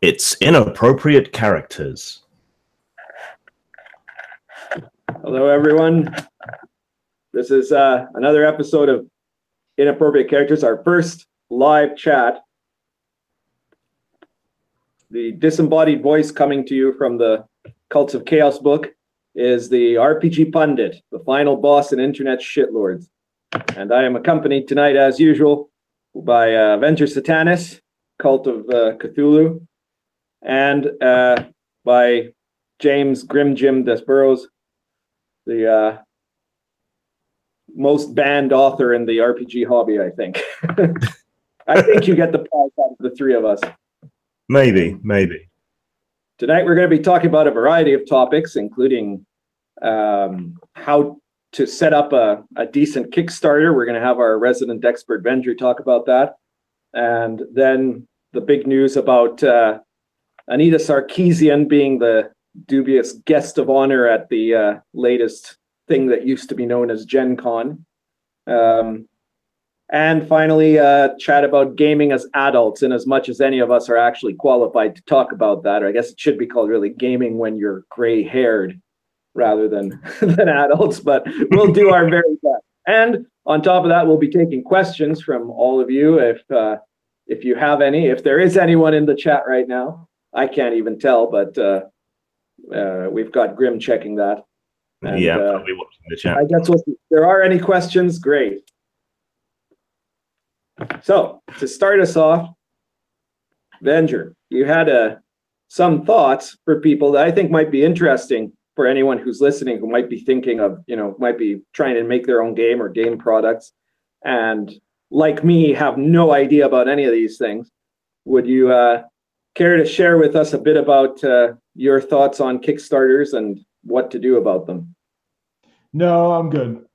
It's Inappropriate Characters. Hello, everyone. This is another episode of Inappropriate Characters, our first live chat. The disembodied voice coming to you from the Cults of Chaos book is the RPG Pundit, the final boss in Internet Shitlords. And I am accompanied tonight, as usual, by Venture Satanis, Cult of Cthulhu, and by James Grim Jim Desboroughs, the most banned author in the RPG hobby, I think. I think you get the prize out of the three of us. Maybe. Tonight we're going to be talking about a variety of topics, including how to set up a decent Kickstarter. We're going to have our resident expert Venture talk about that. And then the big news about Anita Sarkeesian being the dubious guest of honor at the latest thing that used to be known as Gen Con. And finally, chat about gaming as adults, in as much as any of us are actually qualified to talk about that. Or I guess it should be called really gaming when you're gray-haired rather than adults, but we'll do our very best. And on top of that, we'll be taking questions from all of you if you have any. If there is anyone in the chat right now, I can't even tell, but we've got Grim checking that. And, yeah, probably watching the chat. I guess if there are any questions, great. So, to start us off, Venger, you had some thoughts for people that I think might be interesting for anyone who's listening, who might be thinking of, might be trying to make their own game or game products, and like me, have no idea about any of these things. Would you care to share with us a bit about your thoughts on Kickstarters and what to do about them? No, I'm good.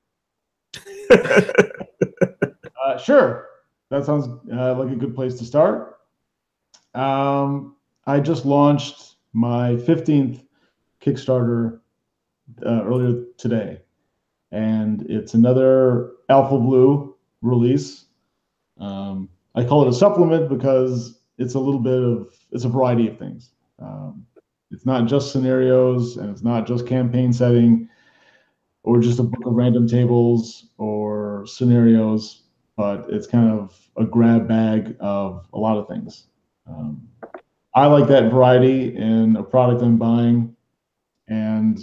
Sure. That sounds like a good place to start. I just launched my 15th Kickstarter earlier today, and it's another Alpha Blue release. I call it a supplement because it's it's a variety of things. It's not just scenarios, and it's not just campaign setting, or just a book of random tables or scenarios, but it's kind of a grab bag of a lot of things. I like that variety in a product I'm buying, and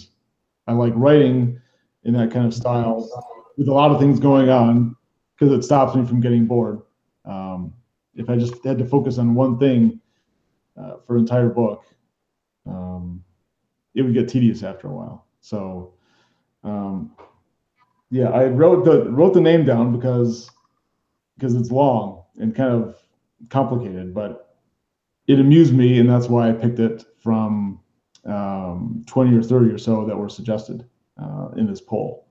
I like writing in that kind of style with a lot of things going on because it stops me from getting bored. If I just had to focus on one thing for an entire book, it would get tedious after a while. So, yeah, I wrote the name down because it's long and kind of complicated, but it amused me, and that's why I picked it from 20 or 30 or so that were suggested in this poll.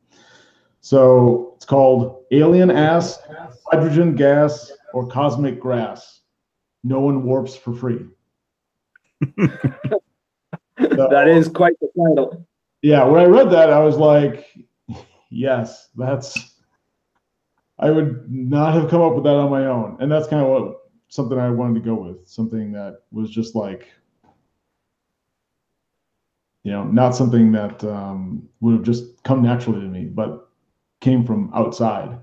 So it's called Alien Ass, Hydrogen Gas, or Cosmic Grass. No one warps for free. So, that is quite the title. Yeah, when I read that, I was like, yes, I would not have come up with that on my own. And that's kind of something I wanted to go with, something that was just like, not something that would have just come naturally to me, but came from outside,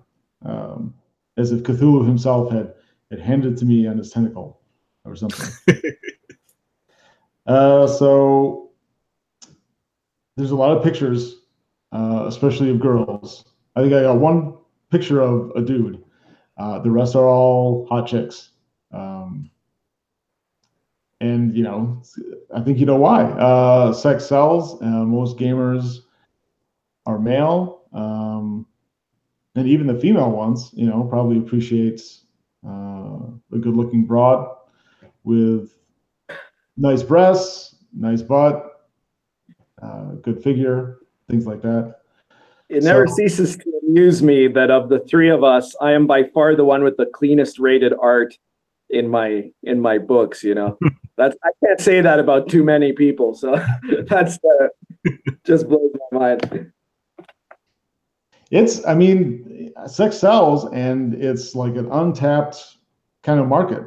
as if Cthulhu himself had handed it to me on his tentacle or something. So there's a lot of pictures, especially of girls. I think I got one picture of a dude. The rest are all hot chicks. And, I think you know why. Sex sells. Most gamers are male. And even the female ones, probably appreciates a good-looking broad with nice breasts, nice butt, good figure, things like that. It never ceases to amuse me that of the three of us, I am by far the one with the cleanest rated art in my books. That's, I can't say that about too many people, so that's just blows my mind. I mean, sex sells, and it's like an untapped kind of market.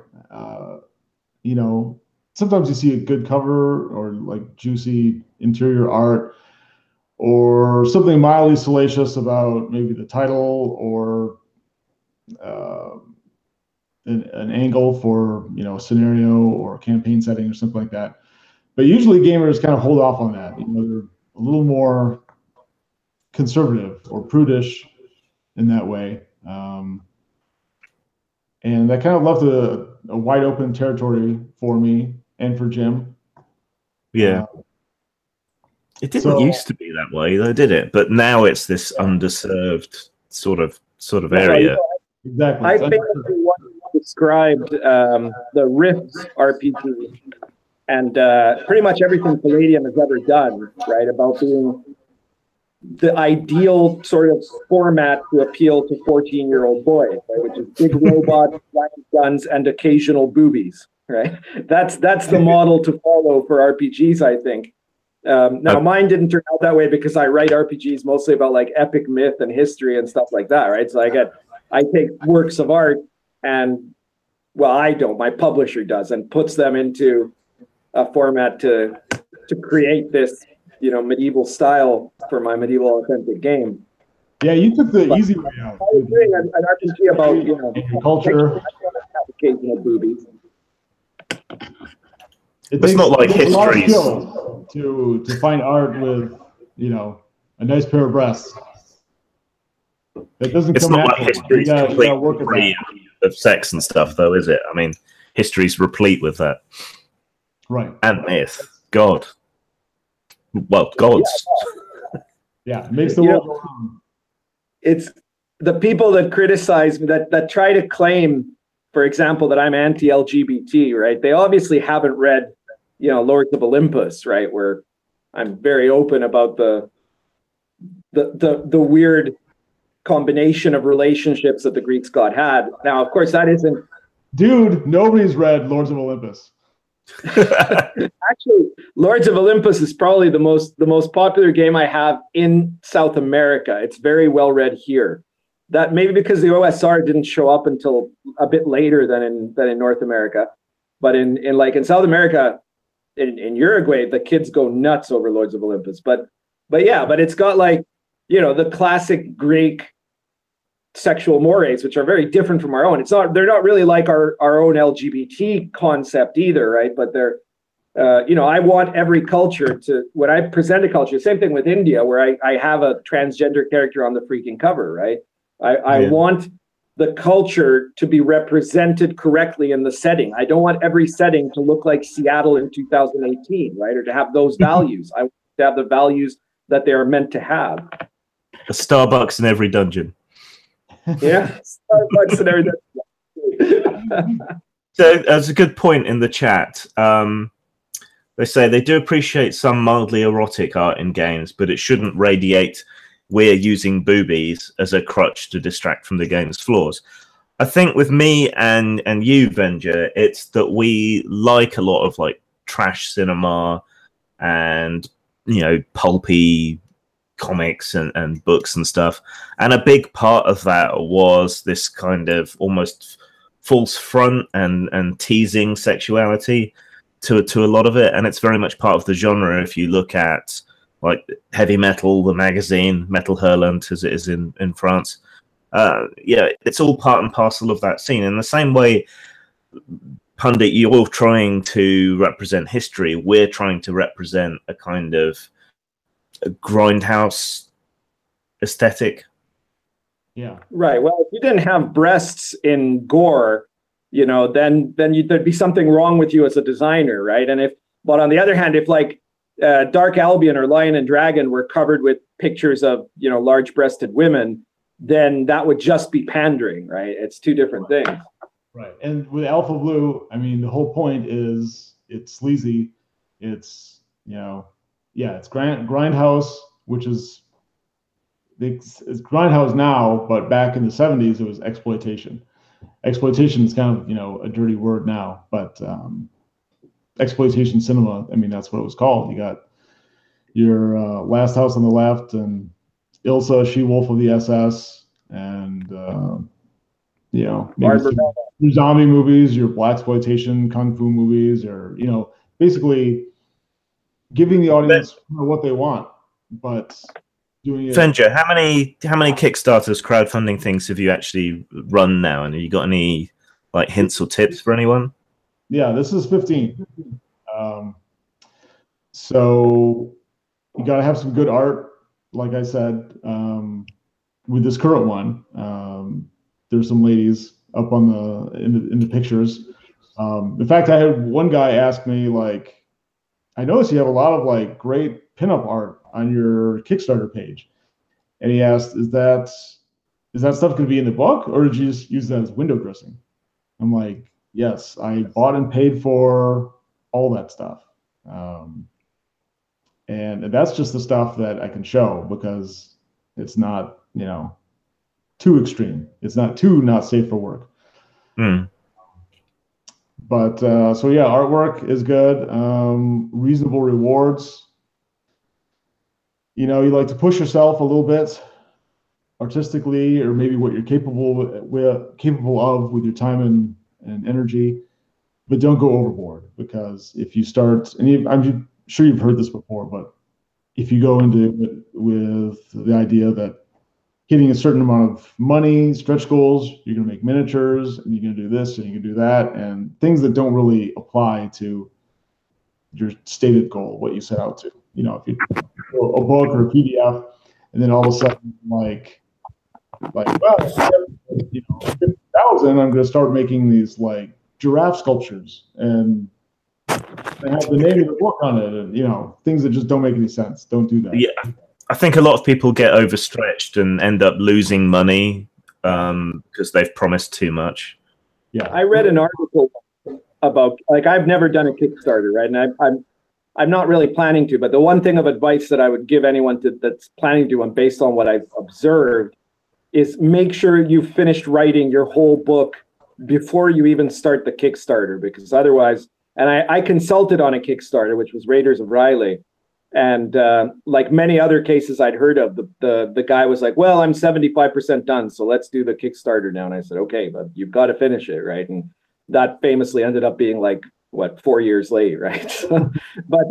You know, sometimes you see a good cover or like juicy interior art or something mildly salacious about maybe the title or an angle for, you know, a scenario or a campaign setting or something like that. But usually gamers kind of hold off on that. You know, they're a little more conservative or prudish in that way. And that kind of left a wide open territory for me and for Jim. Yeah. It didn't used to be that way, though, did it? But now it's this underserved sort of area. Exactly. I famously once described the Rift RPG and pretty much everything Palladium has ever done, right, about being the ideal sort of format to appeal to 14-year-old boys, right, which is big robots, giant guns, and occasional boobies, right? That's the model to follow for RPGs, I think. Now, mine didn't turn out that way because I write RPGs mostly about like epic myth and history and stuff like that, right? So I take works of art and, well, I don't, my publisher does, and puts them into a format to create this, you know, medieval style for my medieval authentic game. Yeah, you took the easy way out. I was doing an RPG about, you know, culture. Occasional boobies. It's not like history to find art with, you know, a nice pair of breasts. It doesn't. It's come not like history's completely free that. of sex and stuff, though, is it? I mean, history's replete with that. Right. And myth. God. Well, gods. Yeah, it makes the world go on. It's the people that criticize me, that try to claim, for example, that I'm anti-LGBT, right? They obviously haven't read, you know, Lords of Olympus, right? Where I'm very open about the weird combination of relationships that the Greeks god had. Now, of course, that isn't. Dude, nobody's read Lords of Olympus. Actually, Lords of Olympus is probably the most popular game I have in South America. It's very well read here. That maybe because the OSR didn't show up until a bit later than in North America, but in South America, in Uruguay, the kids go nuts over Lords of Olympus. But it's got, like, you know, the classic Greek sexual mores, which are very different from our own. They're not really like our own LGBT concept either, right? But they're, you know, I want every culture to, when I present a culture, same thing with India, where I have a transgender character on the freaking cover, right? I want the culture to be represented correctly in the setting. I don't want every setting to look like Seattle in 2018, right? Or to have those values. I want to have the values that they are meant to have. A Starbucks in every dungeon. Yeah, Starbucks and everything. So that's a good point in the chat. They say they do appreciate some mildly erotic art in games, but it shouldn't radiate we're using boobies as a crutch to distract from the game's flaws. I think with me and you, Venger, it's that we like a lot of like trash cinema and, you know, pulpy comics and books and stuff. And a big part of that was this kind of almost false front and teasing sexuality to a lot of it. And it's very much part of the genre. If you look at like Heavy Metal, the magazine, Metal Hurlant, as it is in France. Yeah, it's all part and parcel of that scene. In the same way, Pundit, you're trying to represent history. We're trying to represent a kind of a grindhouse aesthetic. Yeah. Right. Well, if you didn't have breasts in gore, you know, then there'd be something wrong with you as a designer, right? But on the other hand, if like Dark Albion or Lion and Dragon were covered with pictures of, you know, large-breasted women, then that would just be pandering, right? It's two different things. Right. And with Alpha Blue, I mean, the whole point is it's sleazy. It's, you know, yeah, it's grindhouse, which is it's grindhouse now, but back in the 70s, it was exploitation. Exploitation is kind of, you know, a dirty word now, but exploitation cinema, I mean, that's what it was called. You got your Last House on the Left and Ilsa, She-Wolf of the SS, and maybe some your zombie movies, your blaxploitation kung fu movies, or basically giving the audience what they want, but doing it. Fenja, how many Kickstarters, crowdfunding things have you actually run now, and have you got any like hints or tips for anyone? Yeah, this is 15. So you got to have some good art, like I said. With this current one, there's some ladies up on in the pictures. In fact, I had one guy ask me, like, I noticed you have a lot of like great pinup art on your Kickstarter page, and he asked, "Is that stuff going to be in the book, or did you just use that as window dressing?" I'm like, "Yes, I bought and paid for all that stuff." And that's just the stuff that I can show, because it's not, too extreme. It's not safe for work. But so yeah, artwork is good. Reasonable rewards. You like to push yourself a little bit artistically, or maybe what you're capable of with your time and energy, but don't go overboard, because if you start, and I'm sure you've heard this before, but if you go into it with the idea that hitting a certain amount of money, stretch goals, you're going to make miniatures, and you're going to do this, and you can do that, and things that don't really apply to your stated goal, what you set out to. If you do a book or a PDF, and then all of a sudden, like, well, 50,000, I'm going to start making these like giraffe sculptures, and they have the name of the book on it, and things that just don't make any sense. Don't do that. Yeah, I think a lot of people get overstretched and end up losing money because they've promised too much. Yeah, I read an article about, like, I've never done a Kickstarter, right? And I'm not really planning to, but the one thing of advice that I would give anyone that's planning to, and based on what I've observed, is make sure you've finished writing your whole book before you even start the Kickstarter, because otherwise, and I consulted on a Kickstarter, which was Raiders of Riley. And like many other cases I'd heard of, the guy was like, well, I'm 75% done, so let's do the Kickstarter now. And I said, okay, but you've got to finish it, right? And that famously ended up being like, 4 years late, right? But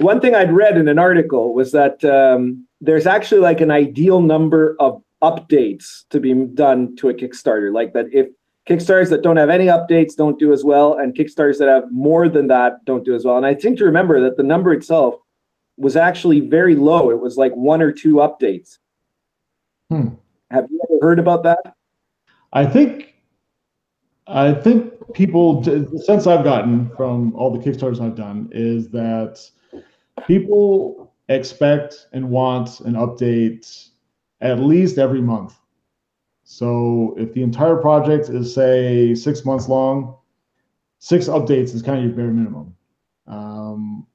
one thing I'd read in an article was that there's actually like an ideal number of updates to be done to a Kickstarter. Like that if Kickstarters that don't have any updates don't do as well, and Kickstarters that have more than that don't do as well. And I think to remember that the number itself was actually very low. It was like 1 or 2 updates. Have you ever heard about that? I think people, the sense I've gotten from all the Kickstarters I've done is that people expect and want an update at least every month. So if the entire project is, say, 6 months long, 6 updates is kind of your bare minimum.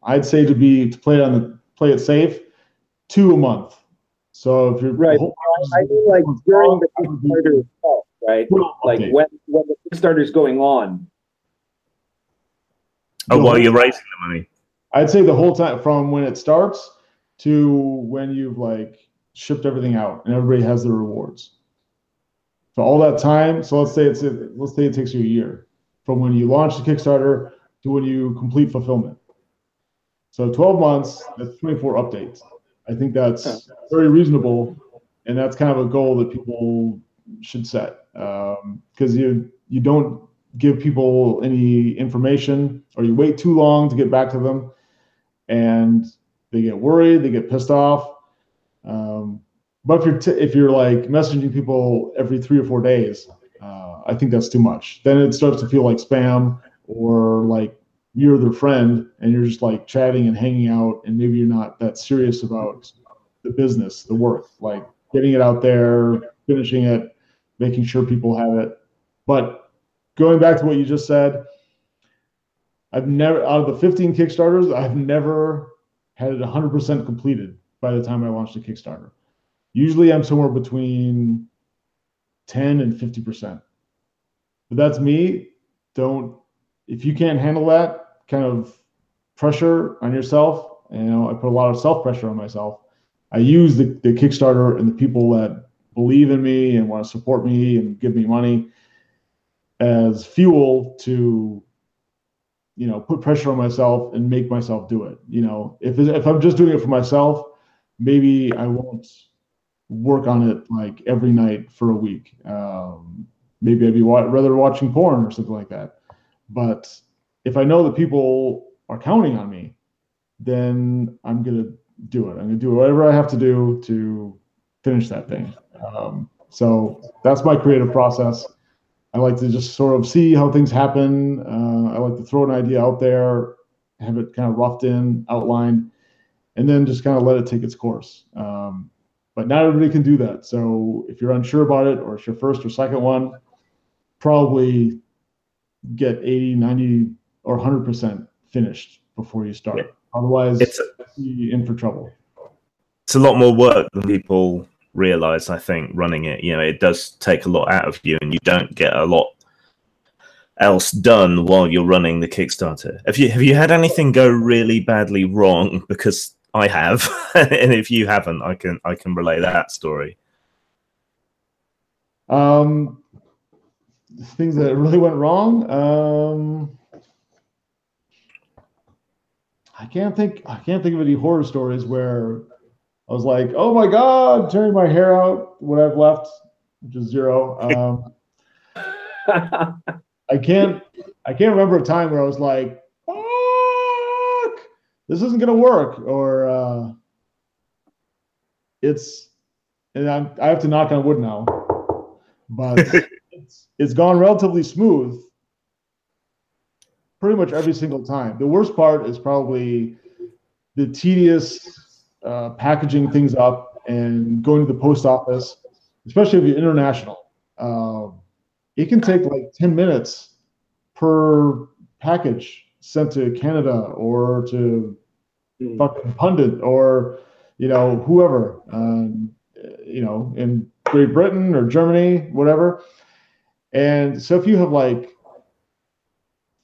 I'd say to play it safe, 2 a month. So if you're right, I mean like during the Kickstarter itself, right? Like when the Kickstarter is going on. Oh, while you're raising the money. I'd say the whole time, from when it starts to when you've like shipped everything out and everybody has their rewards. So all that time. So let's say it takes you a year from when you launch the Kickstarter to when you complete fulfillment. So 12 months, that's 24 updates. I think that's very reasonable, and that's kind of a goal that people should set, because you don't give people any information, or you wait too long to get back to them, and they get worried, they get pissed off. But if you're like messaging people every 3 or 4 days, I think that's too much. Then it starts to feel like spam, or like you're their friend and you're just like chatting and hanging out, and maybe you're not that serious about the business, the work, like getting it out there, finishing it, making sure people have it. But going back to what you just said, I've never, out of the 15 Kickstarters, I've never had it 100% completed by the time I launched a Kickstarter. Usually I'm somewhere between 10 and 50%. But that's me. If you can't handle that kind of pressure on yourself, I put a lot of self-pressure on myself, I use the Kickstarter and the people that believe in me and want to support me and give me money as fuel to, you know, put pressure on myself and make myself do it. You know, if I'm just doing it for myself, maybe I won't work on it like every night for a week. Maybe I'd be rather watching porn or something like that. But if I know that people are counting on me, then I'm going to do it. I'm going to do whatever I have to do to finish that thing. So that's my creative process. I like to just sort of see how things happen. I like to throw an idea out there, have it kind of roughed in, outlined, and then just kind of let it take its course. But not everybody can do that. So if you're unsure about it, or it's your first or second one, probably get 80, 90, or 100% finished before you start. Otherwise, you're in for trouble. It's a lot more work than people realize, I think, running it. You know, it does take a lot out of you, and you don't get a lot else done while you're running the Kickstarter. Have you had anything go really badly wrong? Because I have, and if you haven't, I can relay that story. Things that really went wrong. I can't think of any horror stories where I was like, oh my God, tearing my hair out, what I've left, which is 0. I can't remember a time where I was like, fuck, this isn't gonna work, or and I have to knock on wood now, but it's gone relatively smooth pretty much every single time. The worst part is probably the tedious packaging things up and going to the post office, especially if you're international. It can take like 10 minutes per package sent to Canada or to fucking Pundit or, you know, whoever, you know, in Great Britain or Germany, whatever. And so if you have like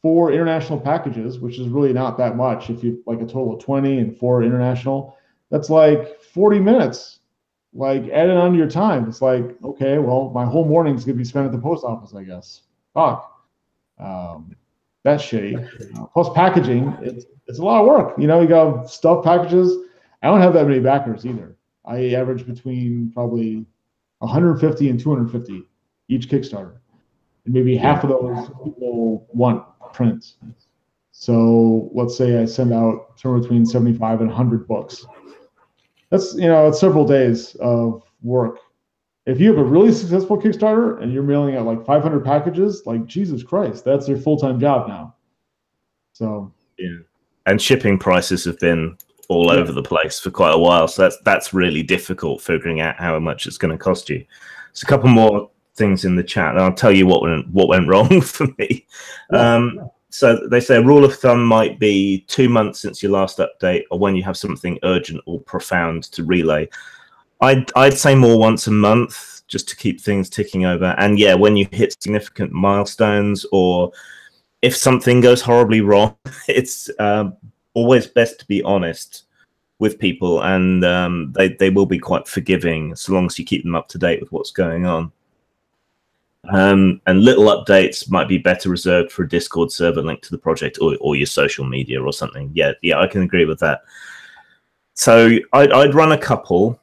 4 international packages, which is really not that much, if you like a total of 20 and 4 international, that's like 40 minutes, like added onto your time. It's like, okay, well, my whole morning is going to be spent at the post office, I guess. Fuck. That's shitty. Plus packaging, it's a lot of work. You know, you got stuff packages. I don't have that many backers either. I average between probably 150 and 250 each Kickstarter. And maybe half of those people want prints. So let's say I send out somewhere between 75 and 100 books. That's, you know, it's several days of work. If you have a really successful Kickstarter and you're mailing out like 500 packages, like Jesus Christ, that's your full-time job now. So yeah, and shipping prices have been all over the place for quite a while. So that's really difficult figuring out how much it's going to cost you. So a couple more things in the chat, and I'll tell you what went wrong for me. So they say a rule of thumb might be 2 months since your last update, or when you have something urgent or profound to relay. I'd say more once a month, just to keep things ticking over. And yeah, when you hit significant milestones, or if something goes horribly wrong, it's always best to be honest with people, and they will be quite forgiving so long as you keep them up to date with what's going on. And little updates might be better reserved for a Discord server linked to the project, or your social media or something. Yeah, I can agree with that. So I'd run a couple,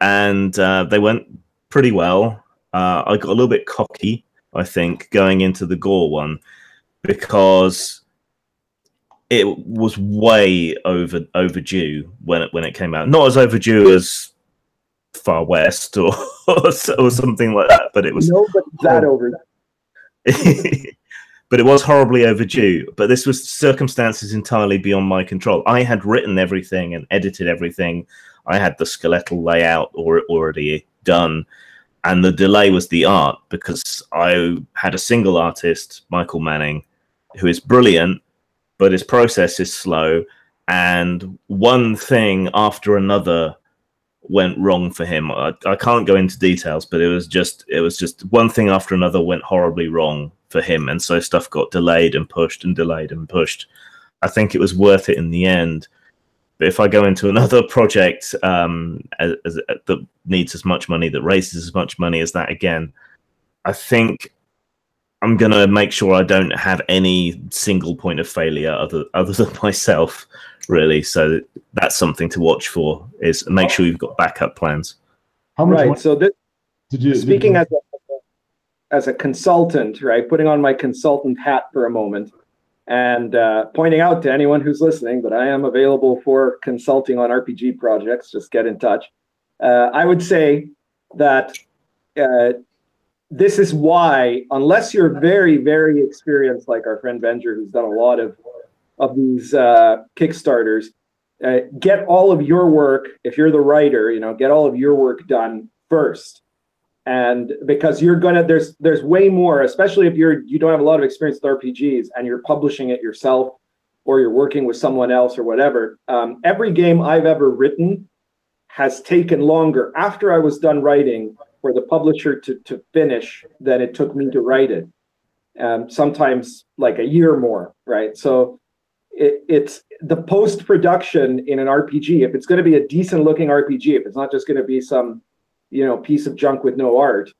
and they went pretty well. I got a little bit cocky, I think, going into the Gore one, because it was way overdue when it came out. Not as overdue as Far West or something like that, but it was that overdue. But it was horribly overdue. But this was circumstances entirely beyond my control. I had written everything and edited everything. I had the skeletal layout already done, and the delay was the art, because I had a single artist, Michael Manning, who is brilliant, but his process is slow, and one thing after another went wrong for him. I can't go into details, but it was just one thing after another went horribly wrong for him, and so stuff got delayed and pushed and delayed and pushed. I think it was worth it in the end, But if I go into another project that needs as much money, that raises as much money as that again, I think I'm going to make sure I don't have any single point of failure other than myself, really. So that's something to watch for, is make sure you've got backup plans. How much right. So speaking as a consultant, right, putting on my consultant hat for a moment, and pointing out to anyone who's listening that I am available for consulting on RPG projects, just get in touch. I would say that this is why, unless you're very, very experienced, like our friend Venger, who's done a lot of these Kickstarters, get all of your work, if you're the writer, get all of your work done first. And because you're there's way more, especially if you don't have a lot of experience with RPGs and you're publishing it yourself or you're working with someone else or whatever. Every game I've ever written has taken longer after I was done writing for the publisher to finish than it took me to write it. Sometimes like a year more, right? So it's the post-production in an RPG. If it's going to be a decent looking RPG, if it's not just going to be some piece of junk with no art,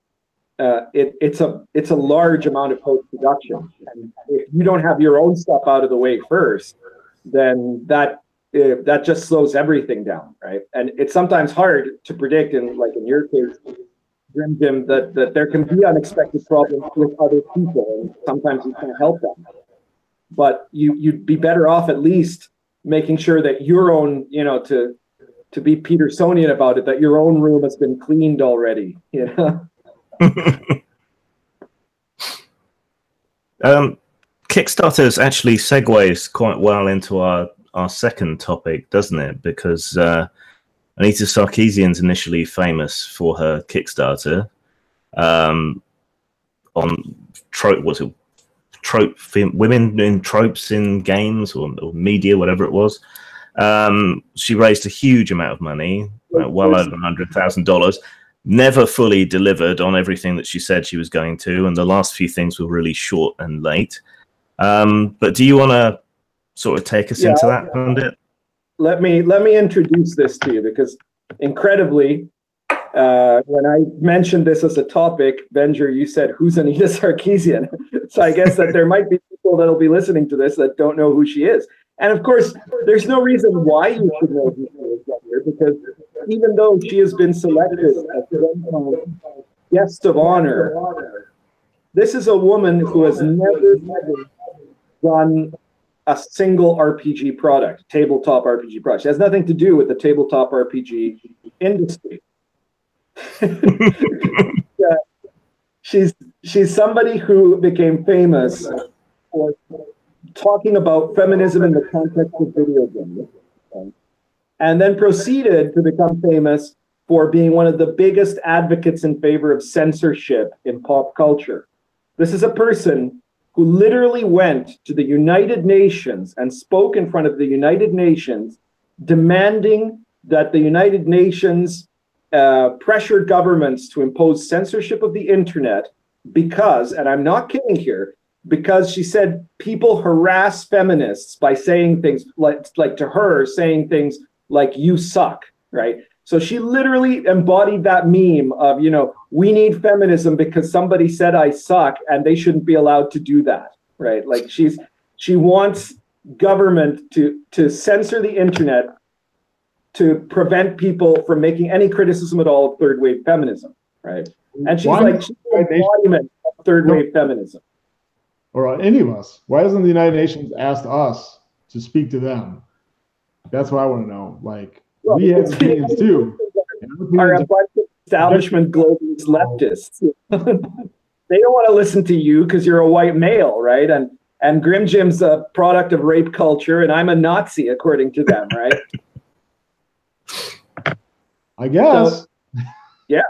it's a large amount of post-production. And if you don't have your own stuff out of the way first, then that just slows everything down, right? And it's sometimes hard to predict, in your case, Grim Jim, that there can be unexpected problems with other people, and sometimes you can't help them. But you'd be better off at least making sure that your own, to be Petersonian about it, that your own room has been cleaned already. Kickstarters actually segues quite well into our second topic, doesn't it? Because Anita Sarkeesian's initially famous for her Kickstarter on women in tropes in games or media, whatever it was. She raised a huge amount of money, well over $100,000, never fully delivered on everything that she said she was going to, and the last few things were really short and late. But do you want to sort of take us into that, Pundit? Let me introduce this to you, because incredibly, when I mentioned this as a topic, Venger, you said, "Who's Anita Sarkeesian?" So I guess that there might be people that'll be listening to this that don't know who she is. And of course, there's no reason why you should know who she is here, because even though she has been selected as the guest of honor, this is a woman who has never done a single RPG product, tabletop RPG product. It has nothing to do with the tabletop RPG industry. She's somebody who became famous for talking about feminism in the context of video games, and then proceeded to become famous for being one of the biggest advocates in favor of censorship in pop culture. This is a person who literally went to the United Nations and spoke in front of the United Nations, demanding that the United Nations pressure governments to impose censorship of the internet because, and I'm not kidding here, because she said people harass feminists by saying things like to her, saying things like "you suck," right? So she literally embodied that meme of, we need feminism because somebody said I suck and they shouldn't be allowed to do that, right? Like she wants government to censor the internet to prevent people from making any criticism at all of third wave feminism, right? And she's she's the embodiment of third wave feminism. Or any of us. Why hasn't the United Nations asked us to speak to them? That's what I want to know. We have opinions too. Are a bunch of establishment globalist leftists. They don't want to listen to you because you're a white male, right? And Grim Jim's a product of rape culture, and I'm a Nazi, according to them, right? I guess. So, yeah.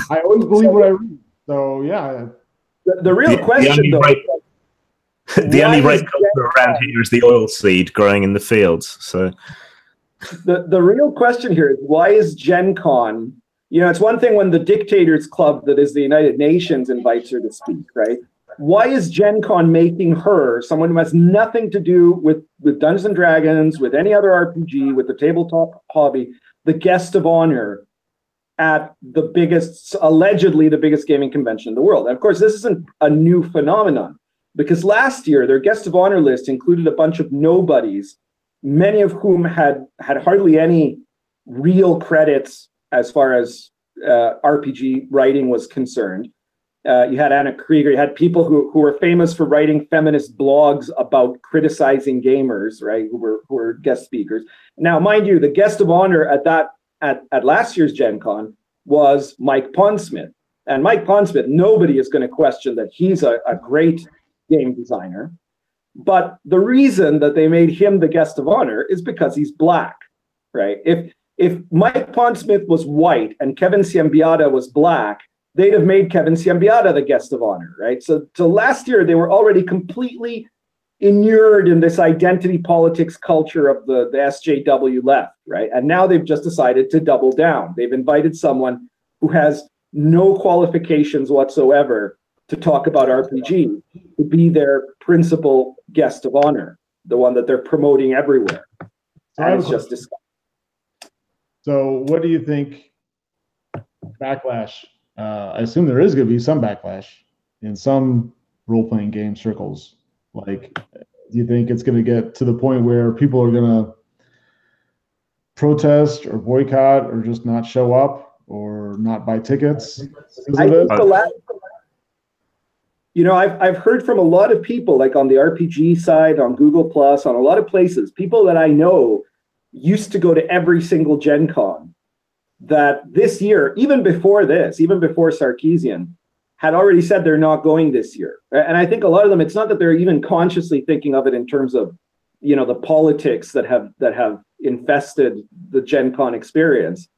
I always believe what I read. So, yeah. The real question, though... The only rape culture around here is the oil seed growing in the fields. So the real question here is, why is Gen Con, it's one thing when the Dictators Club that is the United Nations invites her to speak, right? why is Gen Con making her, someone who has nothing to do with Dungeons and Dragons, with any other RPG, with the tabletop hobby, the guest of honor at the biggest, allegedly the biggest gaming convention in the world? And of course, this isn't a new phenomenon, because last year their guest of honor list included a bunch of nobodies, many of whom had hardly any real credits as far as RPG writing was concerned. You had Anna Krieger, you had people who were famous for writing feminist blogs about criticizing gamers, right? Who were guest speakers. Now, mind you, the guest of honor at last year's Gen Con was Mike Pondsmith. And Mike Pondsmith, nobody is going to question that he's a great game designer. But the reason that they made him the guest of honor is because he's black, right? If Mike Pondsmith was white and Kevin Siembiada was black, they'd have made Kevin Siembiada the guest of honor, right? So last year, they were already completely inured in this identity politics culture of the SJW left, right? And now they've just decided to double down. They've invited someone who has no qualifications whatsoever to talk about RPG to be their principal guest of honor, the one that they're promoting everywhere. And it's just disgusting. So what do you think backlash? I assume there is going to be some backlash in some role-playing game circles. Like, do you think it's going to get to the point where people are going to protest or boycott or just not show up or not buy tickets? I've heard from a lot of people, like on the RPG side, on Google Plus, on a lot of places, people that I know used to go to every single Gen Con, that this year, even before Sarkeesian, had already said they're not going this year. And I think a lot of them, it's not that they're even consciously thinking of it in terms of, the politics that have infested the Gen Con experience,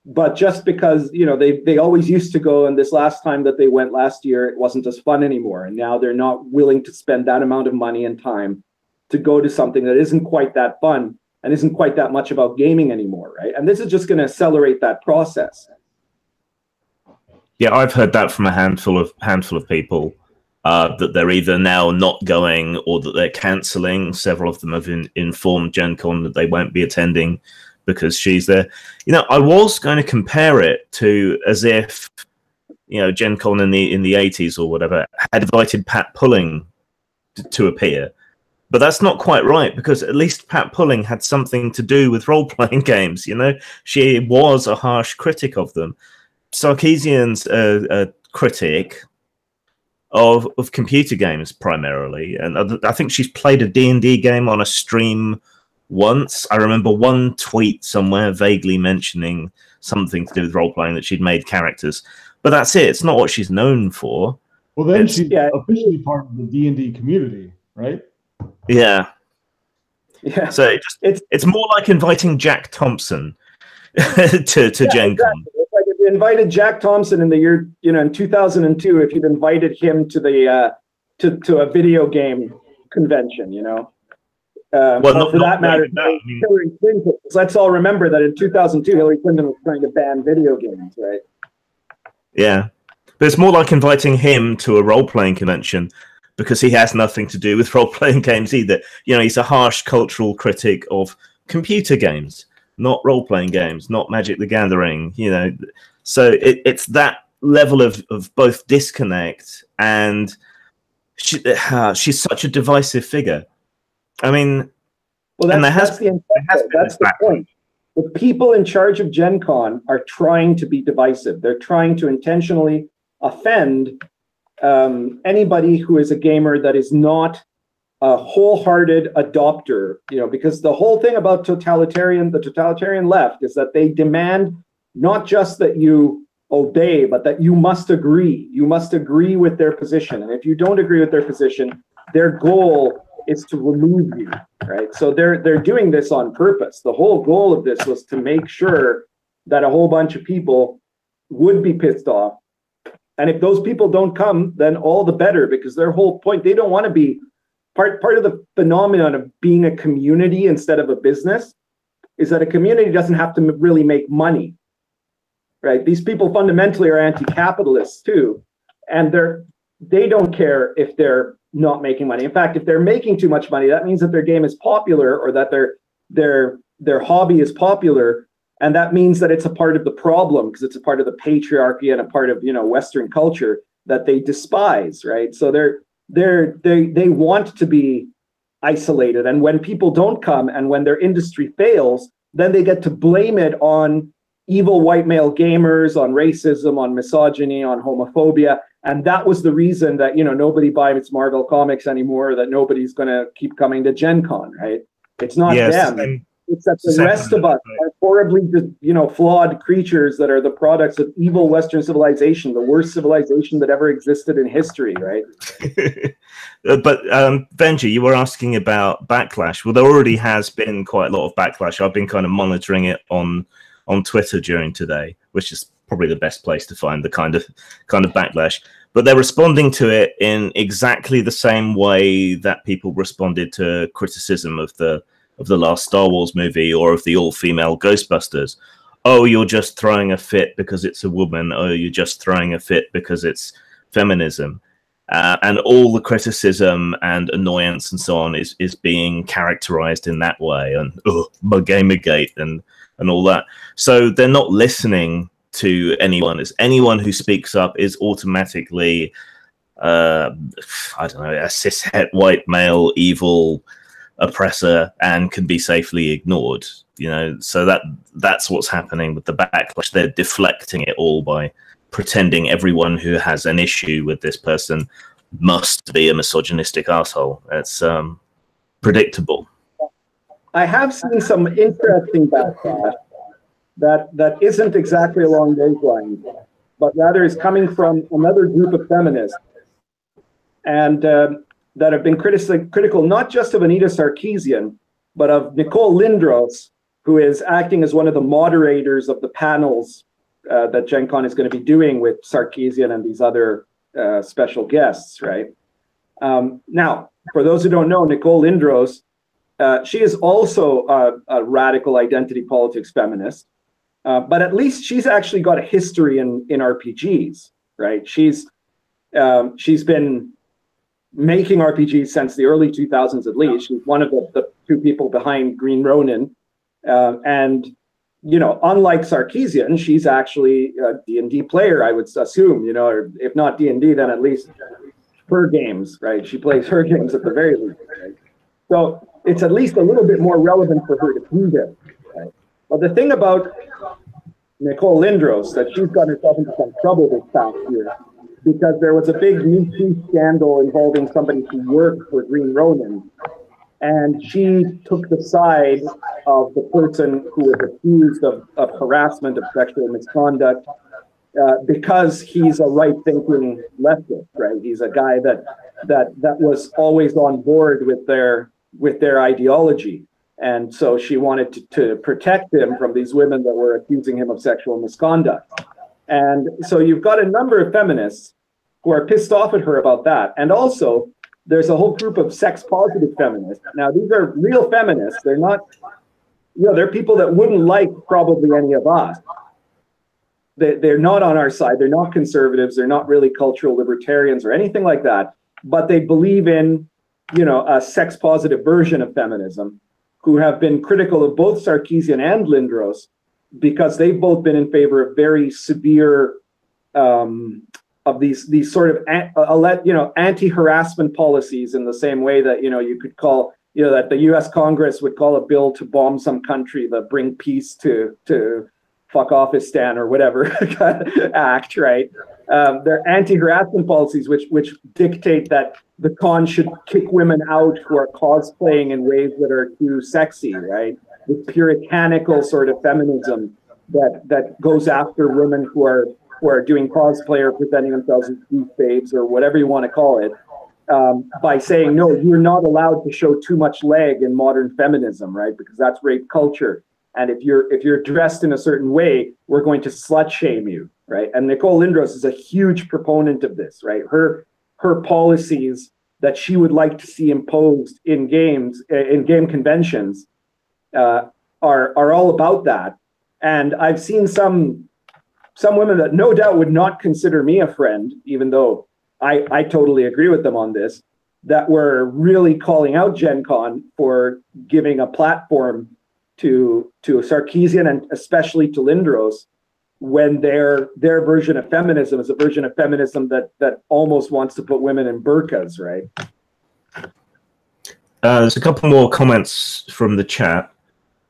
but just because, they always used to go, and this last time that they went last year, it wasn't as fun anymore. And now they're not willing to spend that amount of money and time to go to something that isn't quite that fun and isn't quite that much about gaming anymore, right? And this is just going to accelerate that process. Yeah, I've heard that from a handful of people, that they're either now not going or that they're cancelling. Several of them have informed Gen Con that they won't be attending because she's there. I was going to compare it to as if, Gen Con in the 80s or whatever had invited Pat Pulling to appear. But that's not quite right, because at least Pat Pulling had something to do with role-playing games. She was a harsh critic of them. Sarkeesian's a critic of computer games primarily, and I think she's played a D&D game on a stream once. I remember one tweet somewhere vaguely mentioning something to do with role-playing, that she'd made characters. But that's it. It's not what she's known for. Well, then she's officially part of the D&D community, right? Yeah. So it's more like inviting Jack Thompson to Gen Con. It's like if you invited Jack Thompson in the year, in 2002, if you'd invited him to the to a video game convention, for that matter, Hillary Clinton. Let's all remember that in 2002, Hillary Clinton was trying to ban video games, right? Yeah, but it's more like inviting him to a role-playing convention, because he has nothing to do with role-playing games either. He's a harsh cultural critic of computer games, not role-playing games, not Magic the Gathering, So it's that level of both disconnect, and she's such a divisive figure. I mean, that's the point. The people in charge of Gen Con are trying to be divisive. They're trying to intentionally offend anybody who is a gamer that is not a wholehearted adopter, because the whole thing about the totalitarian left is that they demand not just that you obey, but that you must agree. You must agree with their position. And if you don't agree with their position, their goal is to remove you, right? So they're doing this on purpose. The whole goal of this was to make sure that a whole bunch of people would be pissed off. And if those people don't come, then all the better, because their whole point, they don't want to be part of the phenomenon of being a community instead of a business, is that a community doesn't have to really make money, right? These people fundamentally are anti-capitalists too. And they don't care if they're not making money. In fact, if they're making too much money, that means that their game is popular, or that their hobby is popular, and that means that it's a part of the problem, because it's a part of the patriarchy and a part of, you know, Western culture that they despise, right? So they want to be isolated, and when people don't come and when their industry fails, then they get to blame it on evil white male gamers, on racism, on misogyny, on homophobia. And that was the reason that, you know, nobody buys Marvel comics anymore, that nobody's going to keep coming to Gen Con, right? It's not them. It's that the rest of us are horribly, you know, flawed creatures that are the products of evil Western civilization, the worst civilization that ever existed in history, right? But Benji, you were asking about backlash. Well, there already has been quite a lot of backlash. I've been kind of monitoring it on Twitter during today, which is probably the best place to find the kind of backlash. But they're responding to it in exactly the same way that people responded to criticism of the last Star Wars movie or of the all-female Ghostbusters. Oh, you're just throwing a fit because it's a woman. Oh, you're just throwing a fit because it's feminism. And all the criticism and annoyance and so on is being characterized in that way. And Gamergate and all that. So they're not listening to anyone. It's anyone who speaks up is automatically, I don't know, a cishet white male evil oppressor and can be safely ignored. You know, so that's what's happening with the backlash. They're deflecting it all by pretending everyone who has an issue with this person must be a misogynistic asshole. It's predictable. I have seen some interesting backlash that isn't exactly along those lines, but rather is coming from another group of feminists, and that have been critical not just of Anita Sarkeesian, but of Nicole Lindros, who is acting as one of the moderators of the panels that Gen Con is going to be doing with Sarkeesian and these other special guests, right? Now, for those who don't know, Nicole Lindros, she is also a radical identity politics feminist, but at least she's actually got a history in RPGs, right? She's been making RPGs since the early 2000s at least. She's one of the two people behind Green Ronin. And, you know, unlike Sarkeesian, she's actually a D&D player, I would assume, you know, or if not D&D, then at least her games, right? She plays her games at the very least, right? So it's at least a little bit more relevant for her to do this, right? But the thing about Nicole Lindros, that she's got herself into some trouble this past year, because there was a big Me Too scandal involving somebody who worked for Green Ronin, and she took the side of the person who was accused of harassment, of sexual misconduct, because he's a right-thinking leftist, right? He's a guy that was always on board with their ideology. And so she wanted to protect him from these women that were accusing him of sexual misconduct. And so you've got a number of feminists who are pissed off at her about that. And also, there's a whole group of sex-positive feminists. Now, these are real feminists. They're not, you know, they're people that wouldn't like probably any of us. They're not on our side. They're not conservatives. They're not really cultural libertarians or anything like that. But they believe in, you know, a sex-positive version of feminism, who have been critical of both Sarkeesian and Lindros, because they've both been in favor of very severe of these sort of anti-harassment policies, in the same way that, you know, you could call, you know, that the U.S. Congress would call a bill to bomb some country, the Bring Peace to Fuck-Offistan or whatever act, right? They're anti-harassment policies which dictate that the con should kick women out who are cosplaying in ways that are too sexy, right? This puritanical sort of feminism that goes after women who are doing cosplay or presenting themselves as youth babes or whatever you want to call it, by saying, no, you're not allowed to show too much leg in modern feminism, right? Because that's rape culture. And if you're dressed in a certain way, we're going to slut shame you, right? And Nicole Lindros is a huge proponent of this, right? Her policies that she would like to see imposed in games, in game conventions, are all about that. And I've seen some women that no doubt would not consider me a friend, even though I totally agree with them on this, that we're really calling out Gen Con for giving a platform to Sarkeesian and especially to Lindros, when their version of feminism is a version of feminism that almost wants to put women in burqas, right? There's a couple more comments from the chat.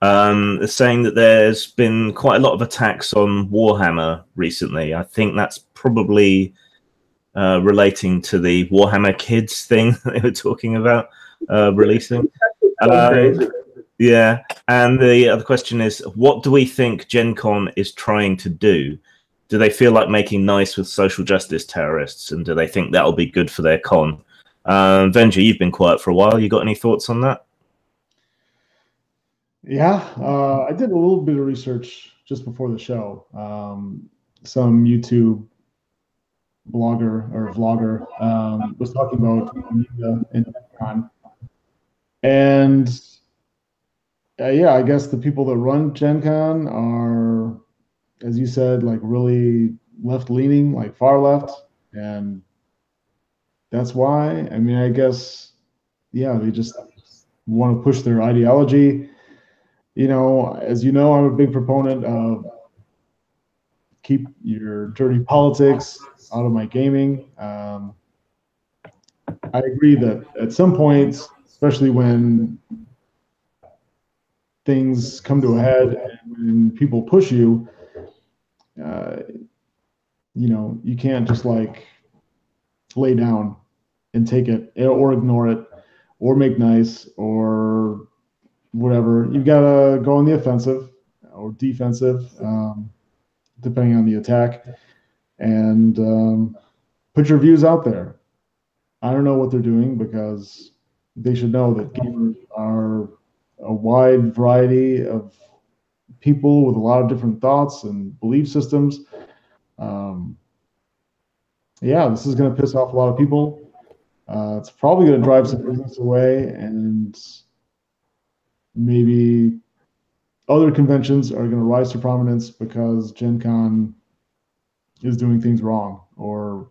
They're saying that there's been quite a lot of attacks on Warhammer recently. I think that's probably relating to the Warhammer Kids thing that they were talking about releasing. Yeah, and the other question is, what do we think Gen Con is trying to do? Do they feel like making nice with social justice terrorists, and do they think that'll be good for their con? Venja, you've been quiet for a while. You got any thoughts on that? Yeah, I did a little bit of research just before the show. Some YouTube blogger or vlogger was talking about media and Gen Con. And yeah, I guess the people that run Gen Con are, as you said, like really left-leaning, like far left. And that's why, I mean, I guess, yeah, they just want to push their ideology. You know, as you know, I'm a big proponent of keep your dirty politics out of my gaming. I agree that at some points, especially when things come to a head and when people push you, you know, you can't just like lay down and take it or ignore it or make nice or whatever. You've got to go on the offensive or defensive, depending on the attack, and put your views out there. I don't know what they're doing, because they should know that gamers are a wide variety of people with a lot of different thoughts and belief systems. Yeah, this is going to piss off a lot of people. It's probably going to drive some business away, and maybe other conventions are going to rise to prominence because Gen Con is doing things wrong or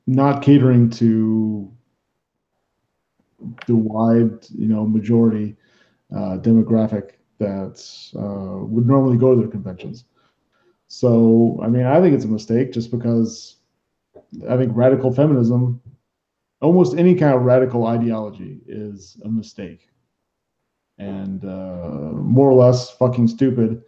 not catering to the wide, you know, majority demographic that would normally go to their conventions. So, I mean, I think it's a mistake, just because I think radical feminism, almost any kind of radical ideology, is a mistake and more or less fucking stupid,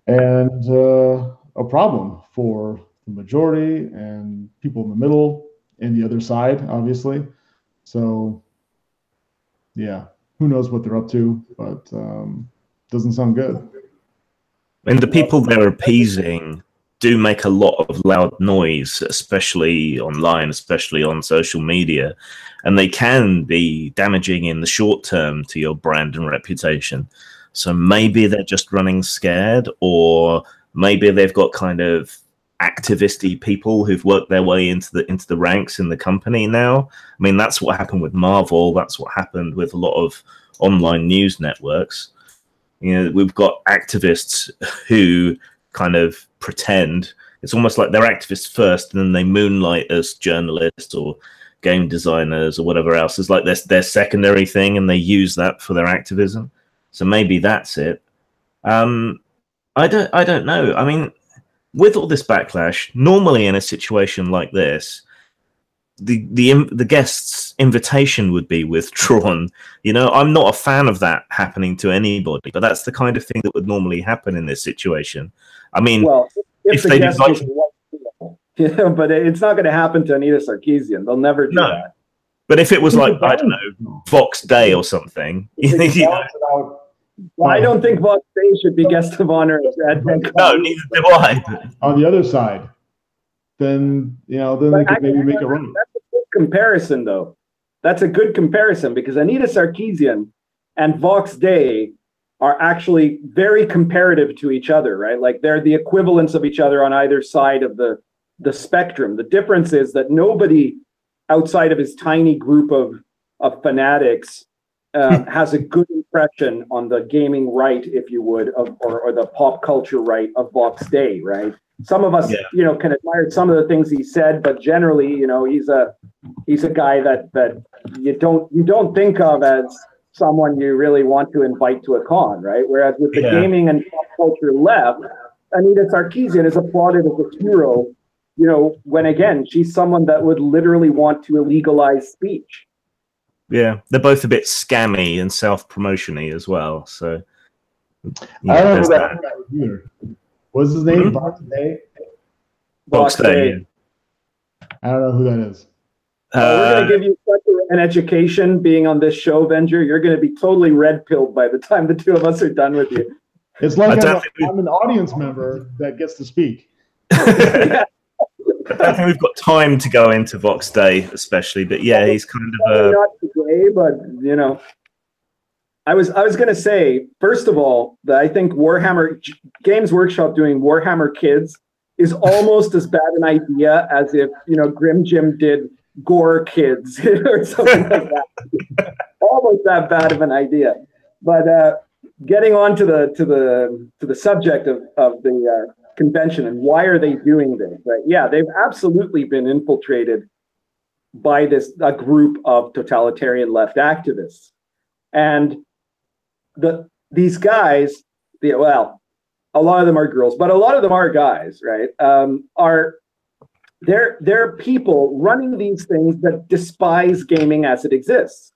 and a problem for the majority and people in the middle and the other side, obviously. So, yeah, who knows what they're up to, but doesn't sound good. And the people they're appeasing do make a lot of loud noise, especially online, especially on social media, and they can be damaging in the short term to your brand and reputation. So maybe they're just running scared, or maybe they've got kind of activisty people who've worked their way into the ranks in the company now. I mean, that's what happened with Marvel. That's what happened with a lot of online news networks. You know, we've got activists who kind of pretend it's almost like they're activists first, and then they moonlight as journalists or game designers or whatever else. It's like their secondary thing, and they use that for their activism. So maybe that's it. I don't know. I mean, with all this backlash, normally in a situation like this, the guest's invitation would be withdrawn. You know, I'm not a fan of that happening to anybody, but that's the kind of thing that would normally happen in this situation. I mean, well, if the they guest like, was white, yeah, but it's not going to happen to Anita Sarkeesian. They'll never do that. But if it was like, I don't know, Vox Day or something, you know, well, I don't think Vox Day should be guest of honor at Gen Con. No, neither do I. On the other side, then, you know, then they could maybe make it run. That's a good comparison, though. That's a good comparison, because Anita Sarkeesian and Vox Day are actually very comparative to each other, right? Like, they're the equivalents of each other on either side of the spectrum. The difference is that nobody outside of his tiny group of fanatics has a good impression on the gaming right, if you would, or the pop culture right of Vox Day, right? some of us, you know, can admire some of the things he said, but generally, you know, he's a guy that you don't think of as someone you really want to invite to a con, right? Whereas with the gaming and pop culture left, Anita Sarkeesian is applauded as a hero, you know, when again, she's someone that would literally want to illegalize speech. Yeah, they're both a bit scammy and self-promotion-y as well. So I don't know that either. What's his name? Box Day? Box Day. Yeah. I don't know who that is. We're going to give you such an education being on this show, Venger. You're going to be totally red-pilled by the time the two of us are done with you. It's like I'm an audience member that gets to speak. I don't think we've got time to go into Vox Day, especially, but yeah, he's kind of not today, but you know, I was going to say, first of all, that I think Warhammer Games Workshop doing Warhammer Kids is almost as bad an idea as if, you know, Grim Jim did Gore Kids or something like that. Almost that bad of an idea. But getting on to the subject of the convention and why are they doing this, right? Yeah, they've absolutely been infiltrated by a group of totalitarian left activists. And these guys, well, a lot of them are girls, but a lot of them are guys, right? They're people running these things that despise gaming as it exists.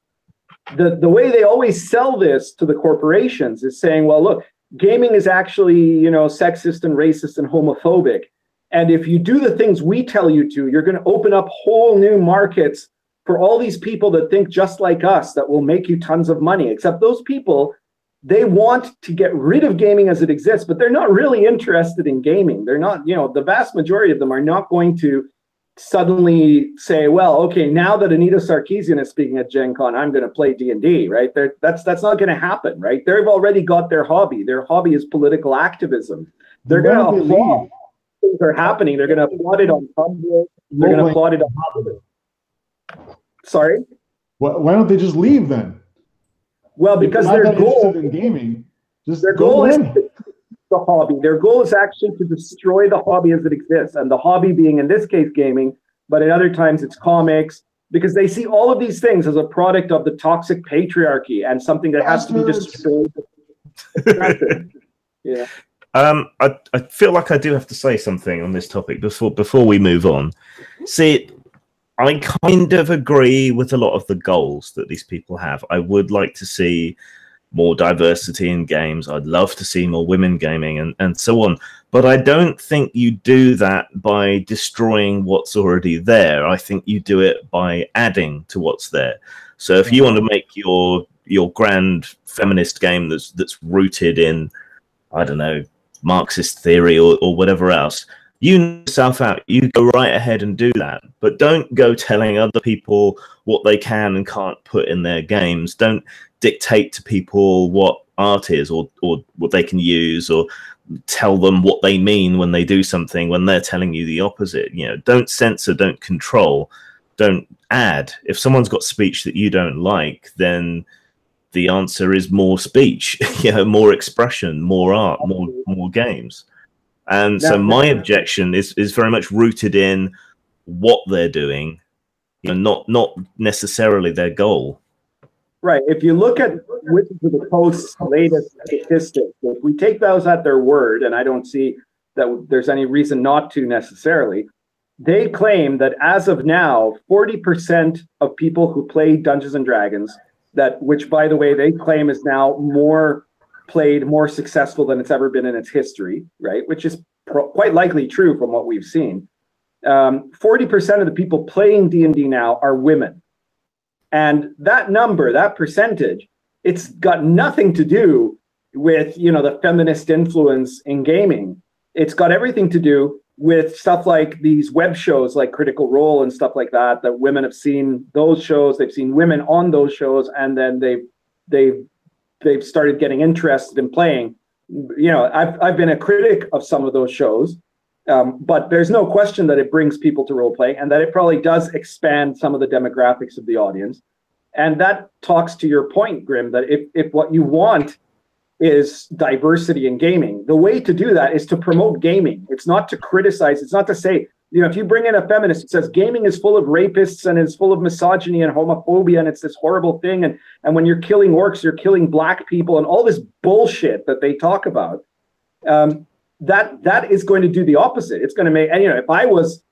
The way they always sell this to the corporations is saying, well, look, gaming is actually, you know, sexist and racist and homophobic. And if you do the things we tell you to, you're going to open up whole new markets for all these people that think just like us, that will make you tons of money. Except those people, they want to get rid of gaming as it exists, but they're not really interested in gaming. They're not, you know, the vast majority of them are not going to suddenly say, well, okay, now that Anita Sarkeesian is speaking at Gen Con, I'm going to play D&D, right? That's not going to happen, right? They've already got their hobby. Their hobby is political activism. They're going to applaud things are happening. They're going to applaud it on Tumblr. They're going to applaud it on Sorry? Why don't they just leave then? Well, because their goal in gaming, their goal is the hobby. Their goal is actually to destroy the hobby as it exists, and the hobby being in this case gaming, but in other times it's comics, because they see all of these things as a product of the toxic patriarchy and something that has to be destroyed. Yeah. I feel like I do have to say something on this topic before we move on. See, I kind of agree with a lot of the goals that these people have. I would like to see more diversity in games. I'd love to see more women gaming and so on. But I don't think you do that by destroying what's already there. I think you do it by adding to what's there. So if you want to make your grand feminist game that's rooted in, I don't know, Marxist theory or whatever else, you know yourself out. You go right ahead and do that. But don't go telling other people what they can and can't put in their games. Don't dictate to people what art is or what they can use, or tell them what they mean when they do something when they're telling you the opposite. You know, don't censor, don't control, don't add. If someone's got speech that you don't like, then the answer is more speech, you know, more expression, more art, more games. And so my objection is very much rooted in what they're doing, you know, not necessarily their goal. Right. If you look at Wizards of the Coast's latest statistics, if we take those at their word, and I don't see that there's any reason not to necessarily, they claim that as of now, 40% of people who play Dungeons and Dragons, which by the way, they claim is now more successful than it's ever been in its history, right? Which is quite likely true from what we've seen. 40% of the people playing D&D now are women. And that number, that percentage, it's got nothing to do with, you know, the feminist influence in gaming. It's got everything to do with stuff like these web shows like Critical Role and stuff like that women have seen those shows, they've seen women on those shows, and then they've started getting interested in playing. You know, I've been a critic of some of those shows, but there's no question that it brings people to role play, and that it probably does expand some of the demographics of the audience. And that talks to your point, Grim, that if what you want is diversity in gaming. The way to do that is to promote gaming. It's not to criticize. It's not to say, if you bring in a feminist, it says gaming is full of rapists and is full of misogyny and homophobia and it's this horrible thing. And when you're killing orcs, you're killing black people and all this bullshit that they talk about. That is going to do the opposite. It's going to make, and if I was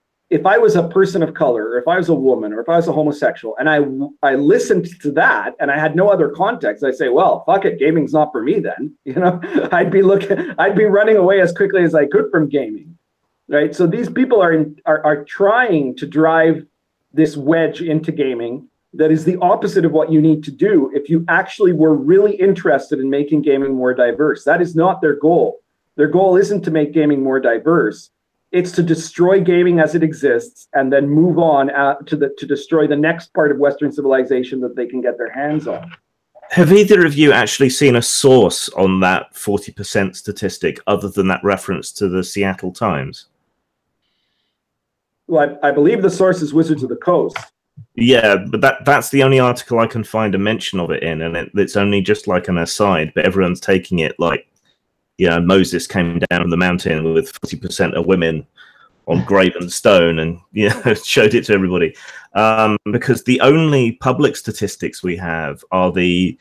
a person of color, or if I was a woman, or if I was a homosexual, and I listened to that and I had no other context, I say, well, fuck it, gaming's not for me then. I'd be running away as quickly as I could from gaming. Right. So these people are trying to drive this wedge into gaming that is the opposite of what you need to do if you actually were really interested in making gaming more diverse. That is not their goal. Their goal isn't to make gaming more diverse. It's to destroy gaming as it exists and then move on to destroy the next part of Western civilization that they can get their hands on. Have either of you actually seen a source on that 40% statistic other than that reference to the Seattle Times? Well, I believe the source is Wizards of the Coast. Yeah, but that's the only article I can find a mention of it in, and it's only just like an aside, but everyone's taking it like, Moses came down from the mountain with 40% of women on graven stone and showed it to everybody. Because the only public statistics we have are the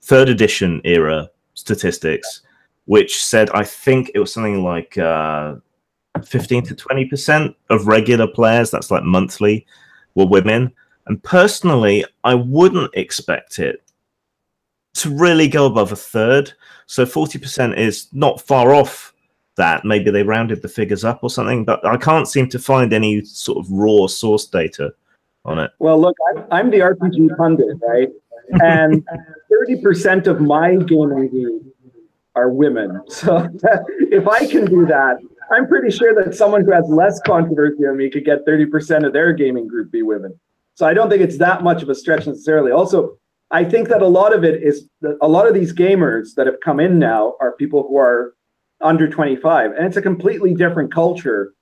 3rd edition era statistics, which said, I think it was something like 15 to 20% of regular players, that's like monthly, were women. And personally, I wouldn't expect it to really go above a third. So 40% is not far off that. Maybe they rounded the figures up or something, but I can't seem to find any sort of raw source data on it. Well, look, I'm the RPG pundit, right? And 30% of my gaming group are women. So if I can do that, I'm pretty sure that someone who has less controversy on me could get 30% of their gaming group be women. So I don't think it's that much of a stretch necessarily. Also, I think that a lot of it is that a lot of these gamers that have come in now are people who are under 25, and it's a completely different culture.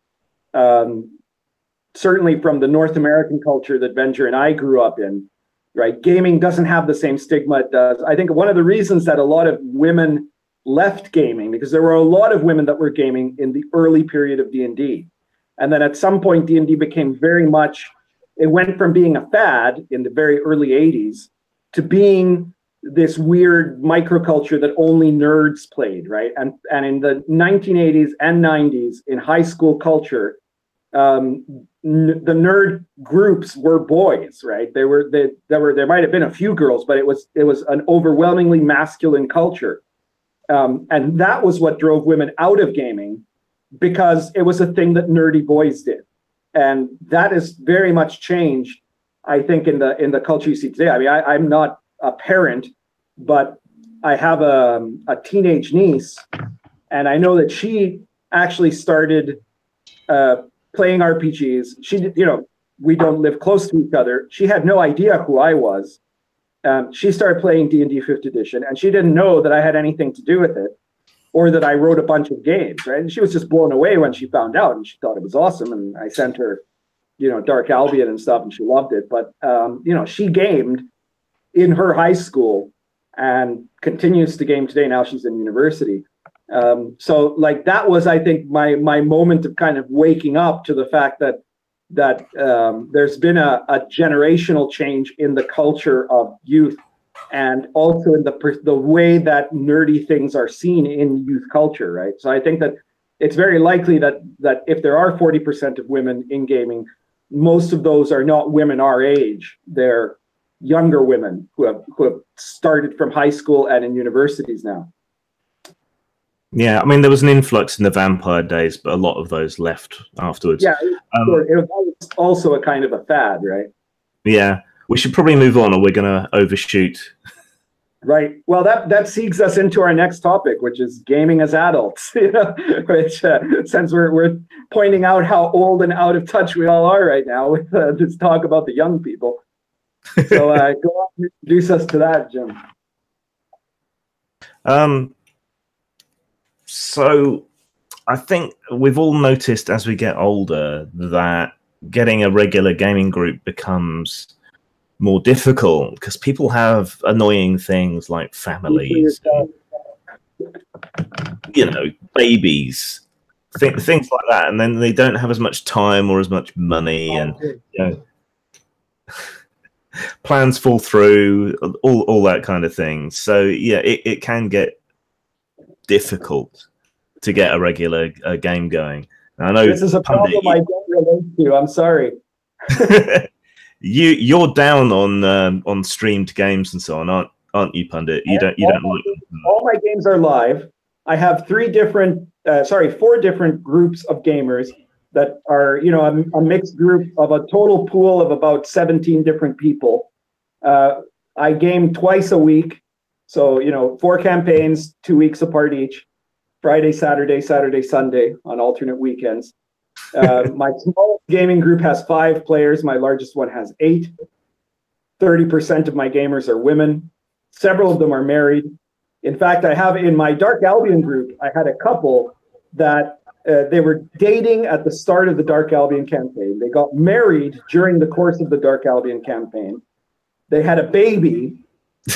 Certainly from the North American culture that Venture and I grew up in, right? Gaming doesn't have the same stigma it does. I think one of the reasons that a lot of women left gaming, because there were a lot of women that were gaming in the early period of D&D. And then at some point, D&D became very much, it went from being a fad in the very early 80s to being this weird microculture that only nerds played, right? And in the 1980s and 90s, in high school culture, the nerd groups were boys, right? There might have been a few girls, but it was an overwhelmingly masculine culture. And that was what drove women out of gaming, because it was a thing that nerdy boys did. And that has very much changed, I think, in the culture you see today. I mean, I'm not a parent, but I have a teenage niece, and I know that she actually started playing RPGs. She, we don't live close to each other. She had no idea who I was. She started playing D&D 5th edition, and she didn't know that I had anything to do with it, or that I wrote a bunch of games, right? And she was just blown away when she found out, and she thought it was awesome. And I sent her, Dark Albion and stuff, and she loved it. But, she gamed in her high school and continues to game today. Now she's in university. So like that was, I think, my moment of kind of waking up to the fact that there's been a generational change in the culture of youth, and also in the way that nerdy things are seen in youth culture, right? So I think that it's very likely that if there are 40% of women in gaming, most of those are not women our age. They're younger women who have started from high school and in universities now. Yeah, I mean, there was an influx in the vampire days, but a lot of those left afterwards. Yeah, it was also a kind of a fad, right? Yeah. We should probably move on, or we're going to overshoot. Right. Well, that segues us into our next topic, which is gaming as adults. Which, since we're pointing out how old and out of touch we all are right now with this talk about the young people. So go on and introduce us to that, Jim. So I think we've all noticed as we get older that getting a regular gaming group becomes more difficult because people have annoying things like families. babies, things like that, and then they don't have as much time or as much money, and plans fall through, all that kind of thing. So yeah, it can get difficult to get a regular game going. And I know this is a problem I don't relate to. I'm sorry. You're down on streamed games and so on, aren't you, Pundit? You don't like them. All my games are live. I have four different groups of gamers that are, a mixed group of a total pool of about 17 different people. I game twice a week. So, 4 campaigns, 2 weeks apart each. Friday, Saturday, Sunday on alternate weekends. My smallest gaming group has 5 players. My largest one has 8. 30% of my gamers are women. Several of them are married. In fact, I have in my Dark Albion group, I had a couple that they were dating at the start of the Dark Albion campaign. They got married during the course of the Dark Albion campaign. They had a baby.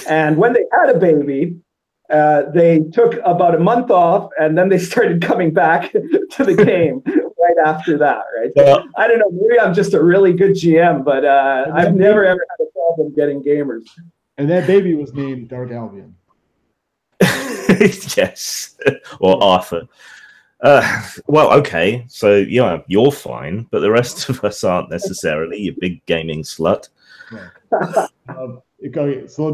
And when they had a baby, they took about a month off, and then they started coming back to the game right after that, right? So, I don't know, maybe I'm just a really good GM, but I've never, ever had a problem getting gamers. And that baby was named Dark Albion. Yes, or Arthur. Well, okay, so yeah, you're fine, but the rest of us aren't necessarily, you big gaming slut. Right. Okay, so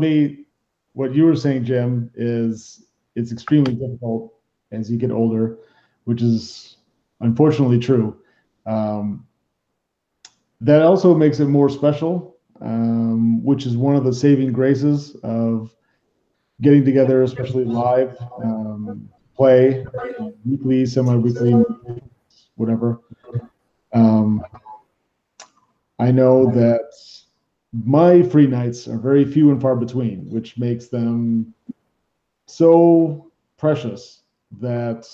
what you were saying, Jim, is it's extremely difficult as you get older, which is unfortunately true. That also makes it more special, which is one of the saving graces of getting together, especially live, play, weekly, semi-weekly, whatever. I know that my free nights are very few and far between, which makes them so precious that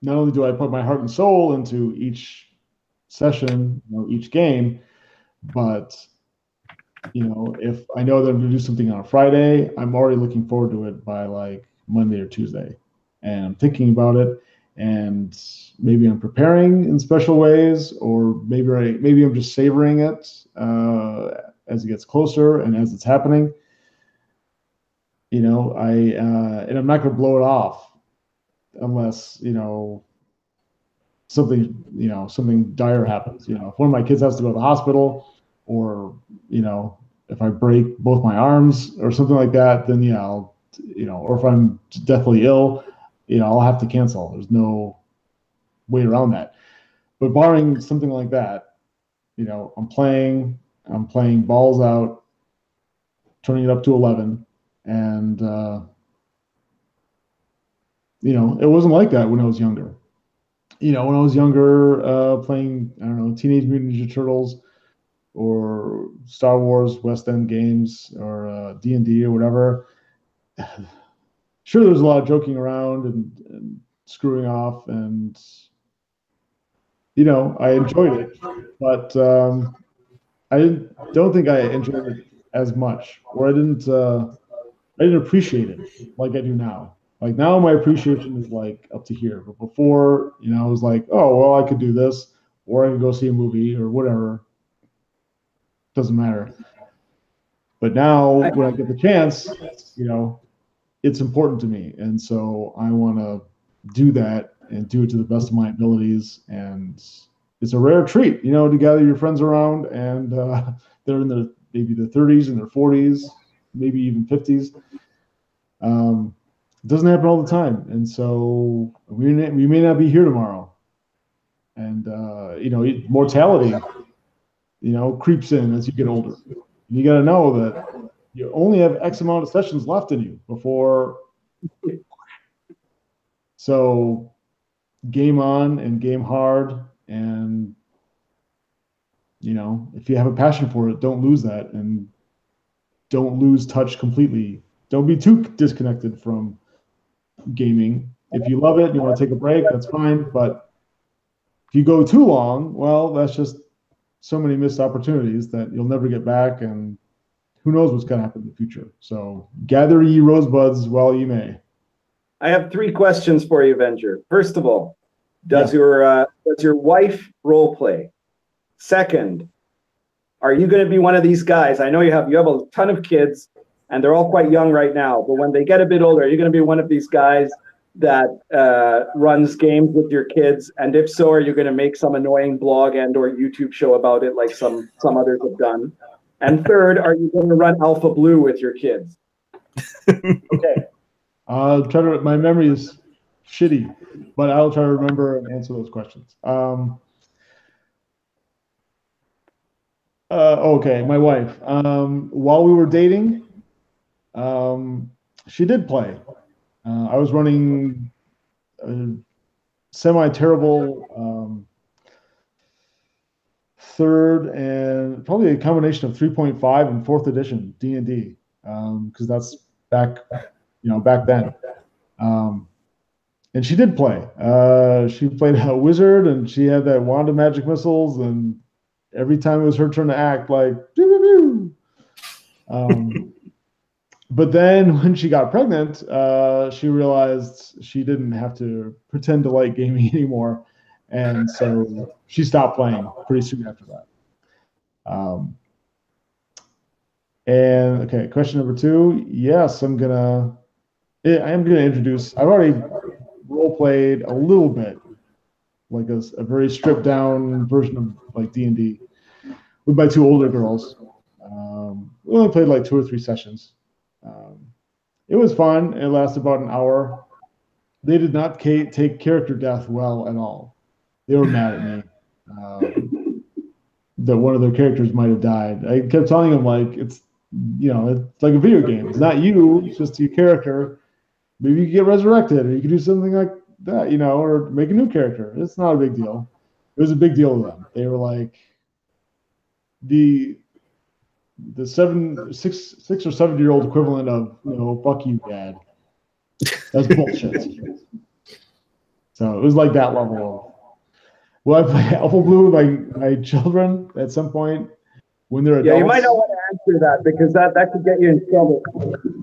not only do I put my heart and soul into each session, each game, but if I know that I'm going to do something on a Friday, I'm already looking forward to it by like Monday or Tuesday, and I'm thinking about it, and maybe I'm preparing in special ways, or maybe I'm just savoring it as it gets closer and as it's happening. And I'm not going to blow it off unless something dire happens. If one of my kids has to go to the hospital, or if I break both my arms or something like that, then yeah, I'll or if I'm deathly ill, I'll have to cancel. There's no way around that. But barring something like that, I'm playing balls out, turning it up to 11, and it wasn't like that when I was younger. When I was younger, playing, I don't know, Teenage Mutant Ninja Turtles or Star Wars West End games or D&D or whatever. Sure, there was a lot of joking around and screwing off, and I enjoyed it, but I don't think I enjoyed it as much, or I didn't appreciate it like I do now. Like now, my appreciation is like up to here, but before, I was like, oh well, I could do this, or I could go see a movie or whatever. Doesn't matter. But now, when I get the chance, it's important to me, and so I want to do that and do it to the best of my abilities. And it's a rare treat, to gather your friends around, and they're in maybe their 30s and their 40s, maybe even 50s. It doesn't happen all the time, and so we may not be here tomorrow. And mortality, creeps in as you get older. You got to know that you only have X amount of sessions left in you before. So game on and game hard. And, if you have a passion for it, don't lose that, and don't lose touch completely. Don't be too disconnected from gaming. If you love it and you want to take a break, that's fine. But if you go too long, well, that's just so many missed opportunities that you'll never get back, and who knows what's going to happen in the future. So gather ye rosebuds while you may. I have 3 questions for you, Venger. First of all, does your wife role play? Second, are you going to be one of these guys? I know you have a ton of kids, and they're all quite young right now. But when they get a bit older, are you going to be one of these guys that runs games with your kids? And if so, are you going to make some annoying blog and/or YouTube show about it, like some others have done? And third, are you going to run Alpha Blue with your kids? Okay. I'll try to. My memory is shitty, but I'll try to remember and answer those questions. Okay, my wife. While we were dating, she did play. I was running a semi-terrible third and probably a combination of 3.5 and 4th edition D&D, because that's back then. And she did play. She played a wizard, and she had that wand of magic missiles, and every time it was her turn to act, like, doo-doo-doo. But then when she got pregnant, she realized she didn't have to pretend to like gaming anymore. And so she stopped playing pretty soon after that. And okay, question number 2. Yes, I am gonna introduce. I've already role played a little bit, like a very stripped down version of like D&D with my 2 older girls. We only played like 2 or 3 sessions. It was fun. It lasted about an hour. They did not take character death well at all. They were mad at me that one of their characters might have died. I kept telling them, like, it's like a video game. It's not you. It's just your character. Maybe you can get resurrected, or you can do something like that, or make a new character. It's not a big deal. It was a big deal to them. They were like, the 6 or 7-year-old equivalent of, fuck you, Dad. That's bullshit. So it was like that level of. Will I play Alpha Blue with my children at some point when they're adults? Yeah, you might not want to answer that, because that could get you in trouble.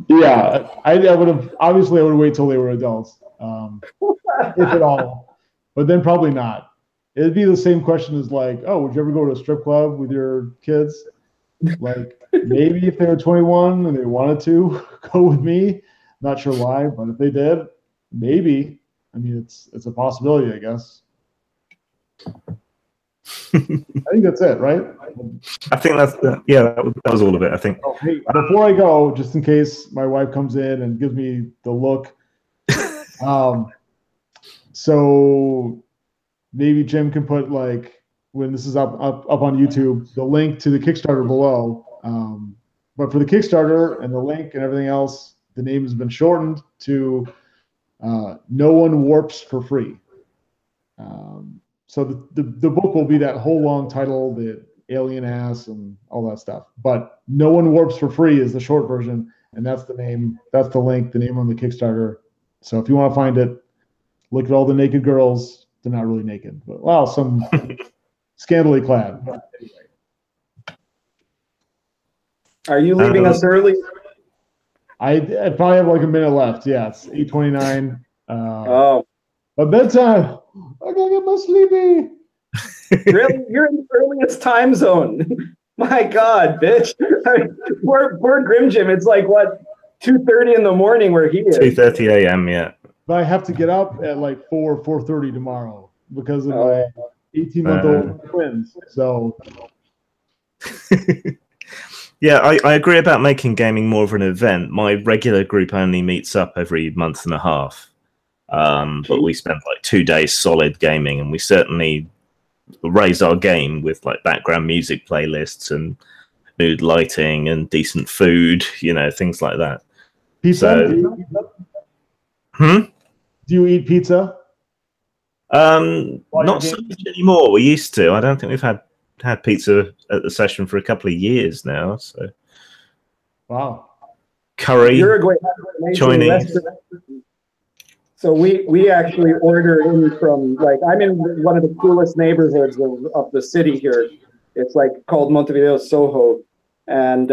Yeah, I would have. Obviously, I would wait till they were adults, if at all. But then probably not. It'd be the same question as like, oh, would you ever go to a strip club with your kids? Like, maybe if they were 21 and they wanted to go with me. Not sure why, but if they did, maybe. I mean, it's a possibility, I guess. I think that's it, right? I think that was all of it, I think. Oh, hey, before I go, just in case my wife comes in and gives me the look, so maybe Jim can put, like, when this is up on YouTube, the link to the Kickstarter below. But for the Kickstarter and the link and everything else, the name has been shortened to No One Warps for Free. So the book will be that whole long title, the alien ass and all that stuff. But No One Warps for Free is the short version, and that's the name. That's the link, the name on the Kickstarter. So if you want to find it, look at all the naked girls. They're not really naked, but well, some scantily clad. But anyway. Are you leaving us early? I probably have like a minute left. Yeah, it's 8:29. Oh. But bedtime. I gotta get my sleepy. Really? You're in the earliest time zone. My God, bitch. I mean, poor Grim Jim. It's like, what, 2:30 in the morning where he is. 2:30 a.m., yeah. But I have to get up at like 4:30 tomorrow because of my 18-month-old twins. So. Yeah, I agree about making gaming more of an event. My regular group only meets up every month and a half. But we spend like 2 days solid gaming, and we certainly raise our game with like background music playlists and mood lighting and decent food, things like that. Pizza? Do you eat pizza? Not so much anymore. We used to. I don't think we've had pizza at the session for a couple of years now. So, wow. Curry, Uruguay Chinese. So we actually order in from, like, I'm in one of the coolest neighborhoods of the city here. It's like called Montevideo Soho, and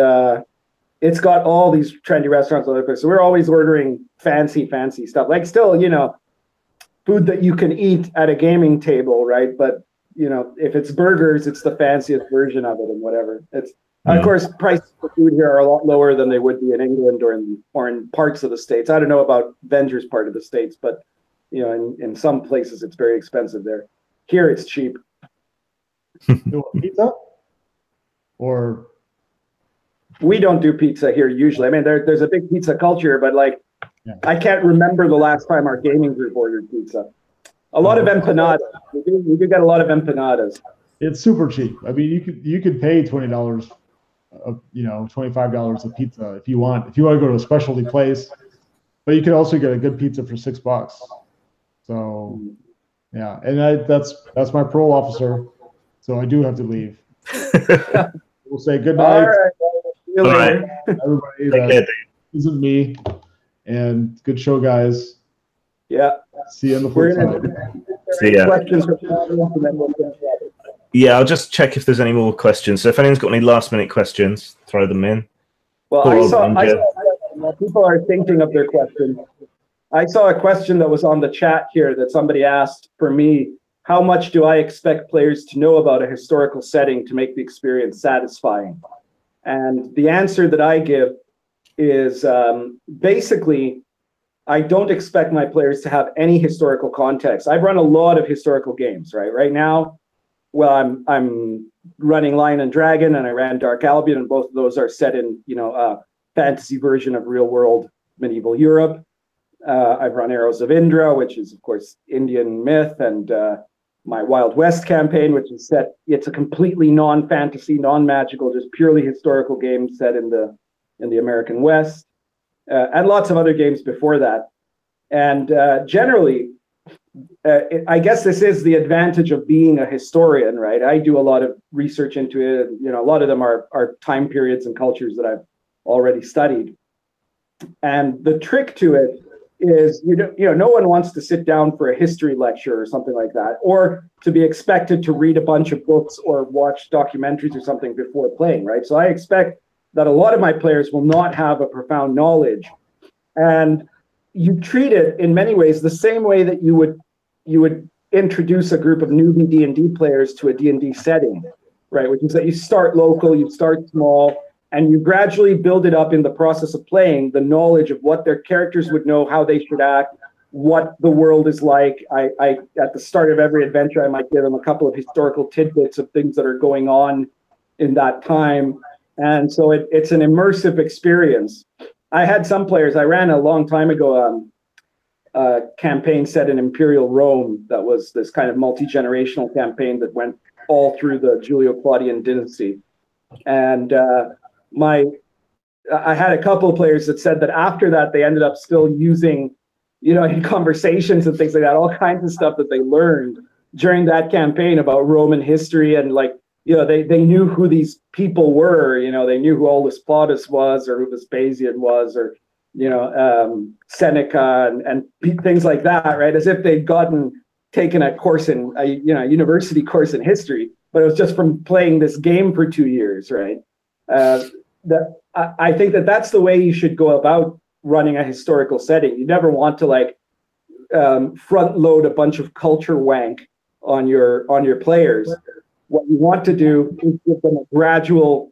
it's got all these trendy restaurants all over the place. So we're always ordering fancy stuff. Like still, you know, food that you can eat at a gaming table, right? But you know, if it's burgers, it's the fanciest version of it and whatever. It's of course prices for food here are a lot lower than they would be in England or in parts of the States. I don't know about Venger's part of the States, but you know, in some places it's very expensive there. Here it's cheap. Pizza? Or we don't do pizza here usually. I mean, there's a big pizza culture, but like, I can't remember the last time our gaming group ordered pizza. A lot of empanadas. We do get a lot of empanadas. It's super cheap. I mean, you could pay $20, you know, $25 a pizza if you want. If you want to go to a specialty place, but you could also get a good pizza for $6. So, yeah, and that's my parole officer. So I do have to leave. We'll say good night. All right. See you later. Everybody, that isn't me. And good show, guys. Yeah. See you on the flip side. See ya. Questions from the audience, and then we'll finish up. Yeah, I'll just check if there's any more questions. So if anyone's got any last-minute questions, throw them in. Well, I saw people are thinking of their questions. I saw a question that was on the chat here that somebody asked for me. How much do I expect players to know about a historical setting to make the experience satisfying? And the answer that I give is basically, I don't expect my players to have any historical context. I've run a lot of historical games, right? Right now, well, I'm running Lion and Dragon, and I ran Dark Albion, and both of those are set in, you know, a fantasy version of real world medieval Europe. I've run Arrows of Indra, which is, of course, Indian myth, and my Wild West campaign, which is set, it's a completely non-fantasy, non-magical, just purely historical game set in the American West, and lots of other games before that. And generally, I guess this is the advantage of being a historian, right? I do a lot of research into it. You know, a lot of them are time periods and cultures that I've already studied. And the trick to it is, you know, no one wants to sit down for a history lecture or something like that, or to be expected to read a bunch of books or watch documentaries or something before playing, right? So I expect that a lot of my players will not have a profound knowledge. And you treat it in many ways the same way that you would introduce a group of newbie D&D players to a D&D setting, right? Which is that you start local, you start small, and you gradually build it up in the process of playing, the knowledge of what their characters would know, how they should act, what the world is like. I at the start of every adventure, I might give them a couple of historical tidbits of things that are going on in that time. And so it's an immersive experience. I had some players, I ran a long time ago a campaign set in Imperial Rome that was this kind of multi-generational campaign that went all through the Julio-Claudian dynasty. And I had a couple of players that said that after that, they ended up still using, you know, in conversations and things like that, all kinds of stuff that they learned during that campaign about Roman history. And like, you know, they knew who these people were, you know, they knew who Aulus Plautus was, or who Vespasian was, or, you know, Seneca and things like that, right? As if they'd taken a course in a, you know, university course in history, but it was just from playing this game for 2 years, right? I think that's the way you should go about running a historical setting. You never want to like front load a bunch of culture wank on your players. What you want to do is give them a gradual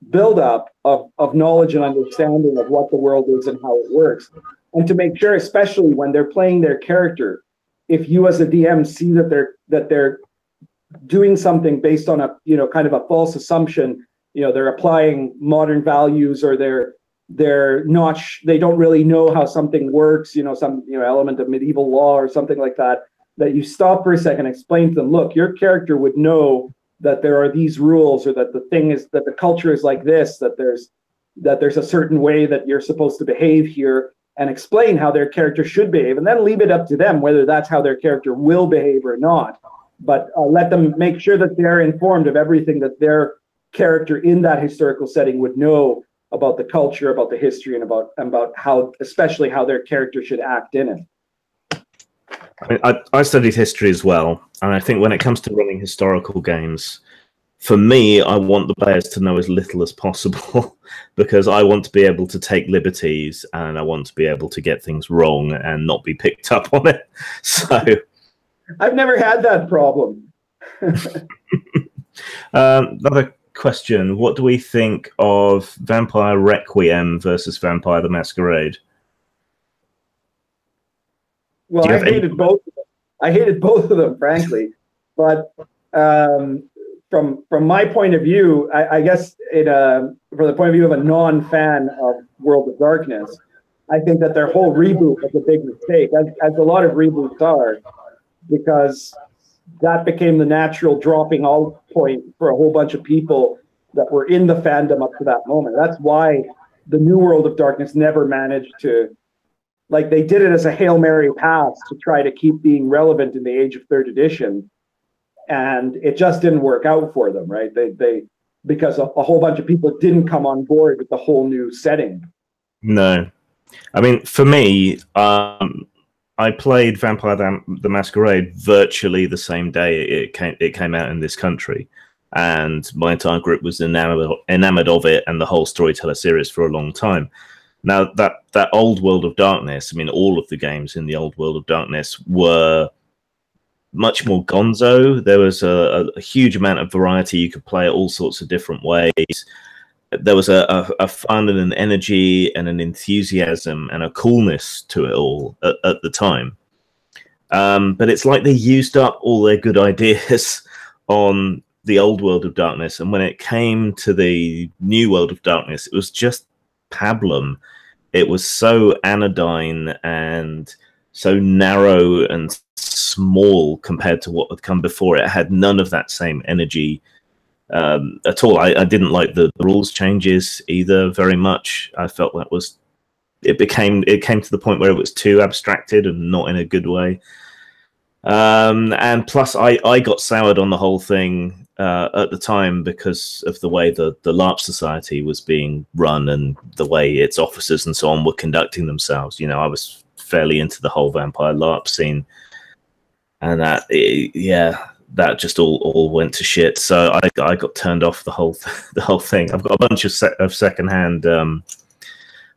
build up of knowledge and understanding of what the world is and how it works, and to make sure, especially when they're playing their character, if you as a DM see that they're doing something based on a, you know, kind of a false assumption, you know, they're applying modern values, or they're not, they don't really know how something works, you know, some, you know, element of medieval law or something like that, that you stop for a second, explain to them, look, your character would know that there are these rules, or that the thing is that the culture is like this, that there's a certain way that you're supposed to behave here, and explain how their character should behave, and then leave it up to them whether that's how their character will behave or not. But let them make sure that they're informed of everything that their character in that historical setting would know about the culture, about the history, and about how, especially how their character should act in it. I studied history as well, and I think when it comes to running historical games, For me, I want the players to know as little as possible because I want to be able to take liberties and I want to be able to get things wrong and not be picked up on it. So I've never had that problem. Another question. What do we think of Vampire Requiem versus Vampire the Masquerade? Well, I hated both of them. I hated both of them, frankly. But from my point of view, I guess from the point of view of a non-fan of World of Darkness, I think that their whole reboot was a big mistake, as a lot of reboots are, because that became the natural dropping off point for a whole bunch of people that were in the fandom up to that moment. That's why the new World of Darkness never managed to, like, they did it as a Hail Mary pass to try to keep being relevant in the age of 3rd edition. And it just didn't work out for them, right? Because a whole bunch of people didn't come on board with the whole new setting. No. I mean, for me, I played Vampire the Masquerade virtually the same day it came out in this country. And my entire group was enamored of it and the whole Storyteller series for a long time. Now, that old World of Darkness, I mean, all of the games in the old World of Darkness were much more gonzo. There was a huge amount of variety. You could play it all sorts of different ways. There was a fun and an energy and an enthusiasm and a coolness to it all at the time. But it's like they used up all their good ideas on the old World of Darkness. And when it came to the new World of Darkness, it was just pablum. It was so anodyne and so narrow and small compared to what had come before. It had none of that same energy at all. I didn't like the rules changes either very much. I felt that it came to the point where it was too abstracted and not in a good way. And plus I got soured on the whole thing at the time because of the way the LARP Society was being run and the way its officers and so on were conducting themselves. You know, I was fairly into the whole vampire LARP scene, and that just all went to shit. So I got turned off the whole thing. I've got a bunch of secondhand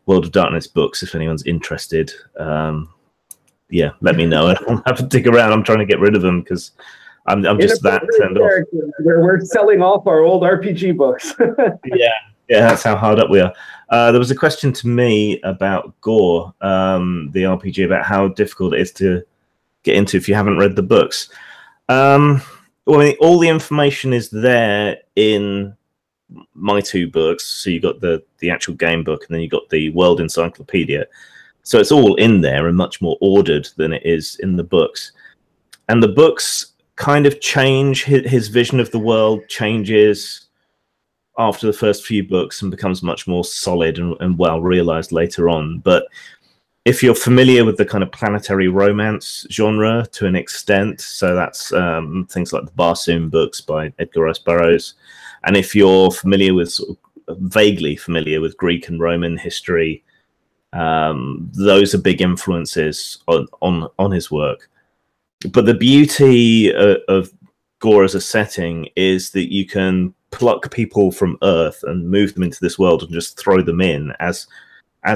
World of Darkness books if anyone's interested. Yeah, let me know. I'll have to dig around. I'm trying to get rid of them because I'm just that turned off. Where we're selling off our old RPG books. Yeah, that's how hard up we are. There was a question to me about Gore, the RPG, about how difficult it is to get into if you haven't read the books. Well, I mean, all the information is there in my 2 books. So you got the actual game book, and then you got the World Encyclopedia. So it's all in there and much more ordered than it is in the books. And the books kind of change. His vision of the world changes after the first few books and becomes much more solid and well realized later on. But if you're familiar with the kind of planetary romance genre to an extent, so that's things like the Barsoom books by Edgar Rice Burroughs, and if you're familiar with vaguely familiar with Greek and Roman history, those are big influences on his work. But the beauty of Gore as a setting is that you can pluck people from Earth and move them into this world and just throw them in as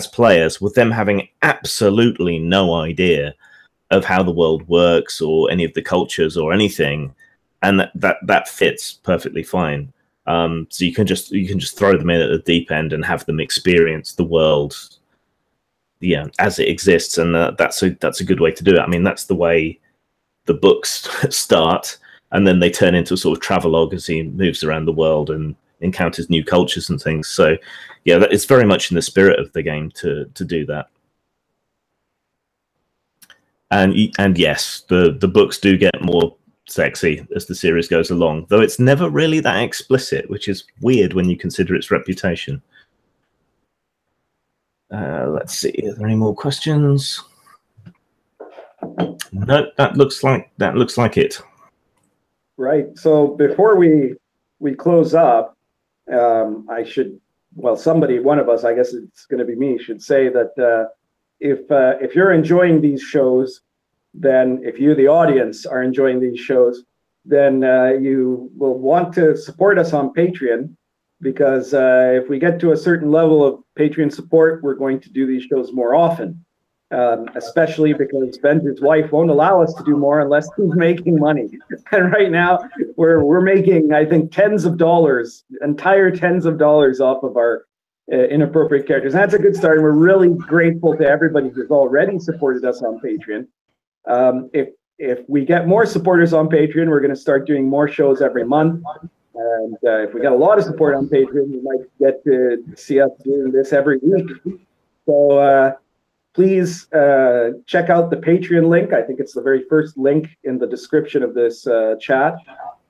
players, with them having absolutely no idea of how the world works or any of the cultures or anything, and that fits perfectly fine. So you can just throw them in at the deep end and have them experience the world, as it exists, and that's a good way to do it. I mean, that's the way the books start, and then they turn into a sort of travelogue as he moves around the world and encounters new cultures and things. So yeah, it's very much in the spirit of the game to do that. And yes, the books do get more sexy as the series goes along, though it's never really that explicit, which is weird when you consider its reputation. Let's see, are there any more questions? No, that looks like it. Right. So before we close up, one of us, I guess it's going to be me, should say that if you're enjoying these shows, then if you, the audience, are enjoying these shows, then you will want to support us on Patreon, because if we get to a certain level of Patreon support, we're going to do these shows more often, especially because Ben's wife won't allow us to do more unless he's making money. And right now, we're making, I think, tens of dollars off of our Inappropriate Characters. And that's a good start. And we're really grateful to everybody who's already supported us on Patreon. If we get more supporters on Patreon, we're going to start doing more shows every month. And if we get a lot of support on Patreon, you might get to see us doing this every week. So please check out the Patreon link. I think it's the very first link in the description of this chat.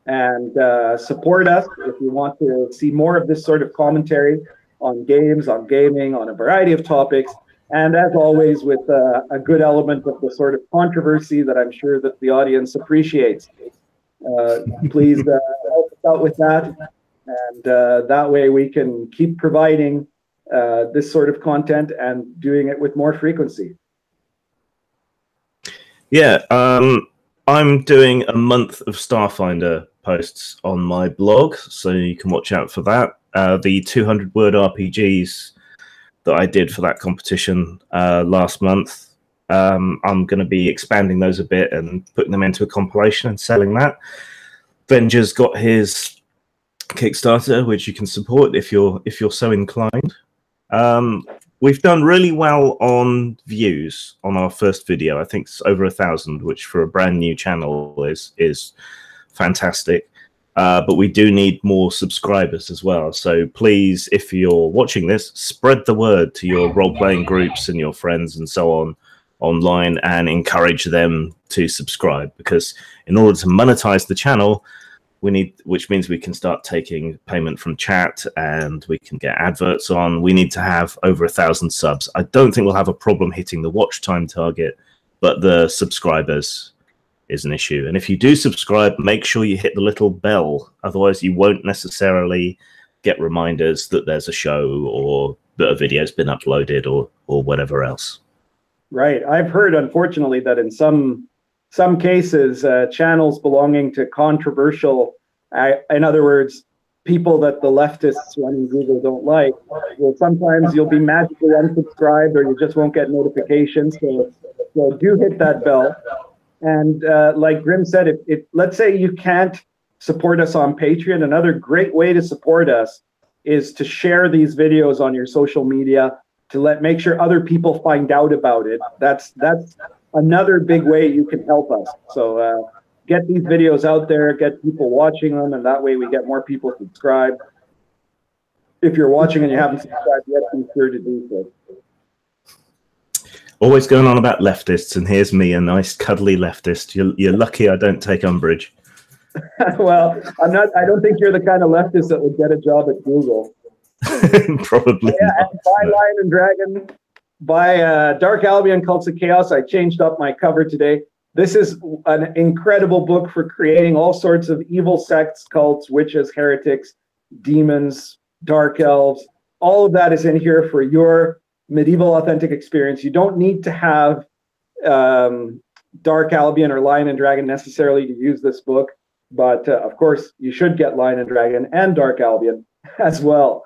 And support us if you want to see more of this sort of commentary on games, on gaming, on a variety of topics. And as always, with a good element of the sort of controversy that I'm sure that the audience appreciates. Please help us out with that. And that way we can keep providing this sort of content and doing it with more frequency. Yeah, I'm doing a month of Starfinder posts on my blog, so you can watch out for that. The 200-word RPGs that I did for that competition last month, I'm going to be expanding those a bit and putting them into a compilation and selling that. Venger's got his Kickstarter, which you can support if you're so inclined. We've done really well on views on our first video. I think it's over 1,000, which for a brand new channel is fantastic. But we do need more subscribers as well. So please, if you're watching this, spread the word to your role-playing groups and your friends and so on online, and encourage them to subscribe, because in order to monetize the channel, we need, which means we can start taking payment from chat and we can get adverts on. We need to have over 1,000 subs. I don't think we'll have a problem hitting the watch time target, but the subscribers is an issue. And if you do subscribe, make sure you hit the little bell. Otherwise, you won't necessarily get reminders that there's a show or that a video's been uploaded or whatever else. Right. I've heard, unfortunately, that in some cases, channels belonging to controversial, in other words, people that the leftists running Google don't like, well, sometimes you'll be magically unsubscribed or you just won't get notifications. So do hit that bell. And like Grim said, if let's say you can't support us on Patreon, another great way to support us is to share these videos on your social media, to make sure other people find out about it. That's another big way you can help us. So get these videos out there, get people watching them, and that way we get more people subscribed. If you're watching and you haven't subscribed yet, be sure to do so. Always going on about leftists, and here's me, a nice cuddly leftist. You're lucky I don't take umbrage. Well, I'm not. I don't think you're the kind of leftist that would get a job at Google. Probably. Yeah, and buy Lion and Dragon, buy Dark Albion: Cults of Chaos. I changed up my cover today. This is an incredible book for creating all sorts of evil sects, cults, witches, heretics, demons, dark elves. All of that is in here for your medieval authentic experience. You don't need to have Dark Albion or Lion and Dragon necessarily to use this book, but of course you should get Lion and Dragon and Dark Albion as well.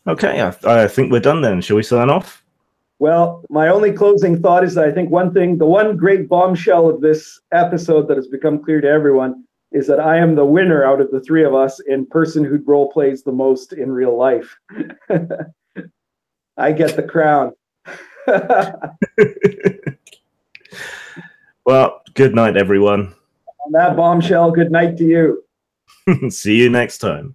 Okay, I think we're done then. Shall we sign off? Well, my only closing thought is that I think the one great bombshell of this episode that has become clear to everyone is that I am the winner out of the three of us in person who role plays the most in real life. I get the crown. Well, good night, everyone. On that bombshell, good night to you. See you next time.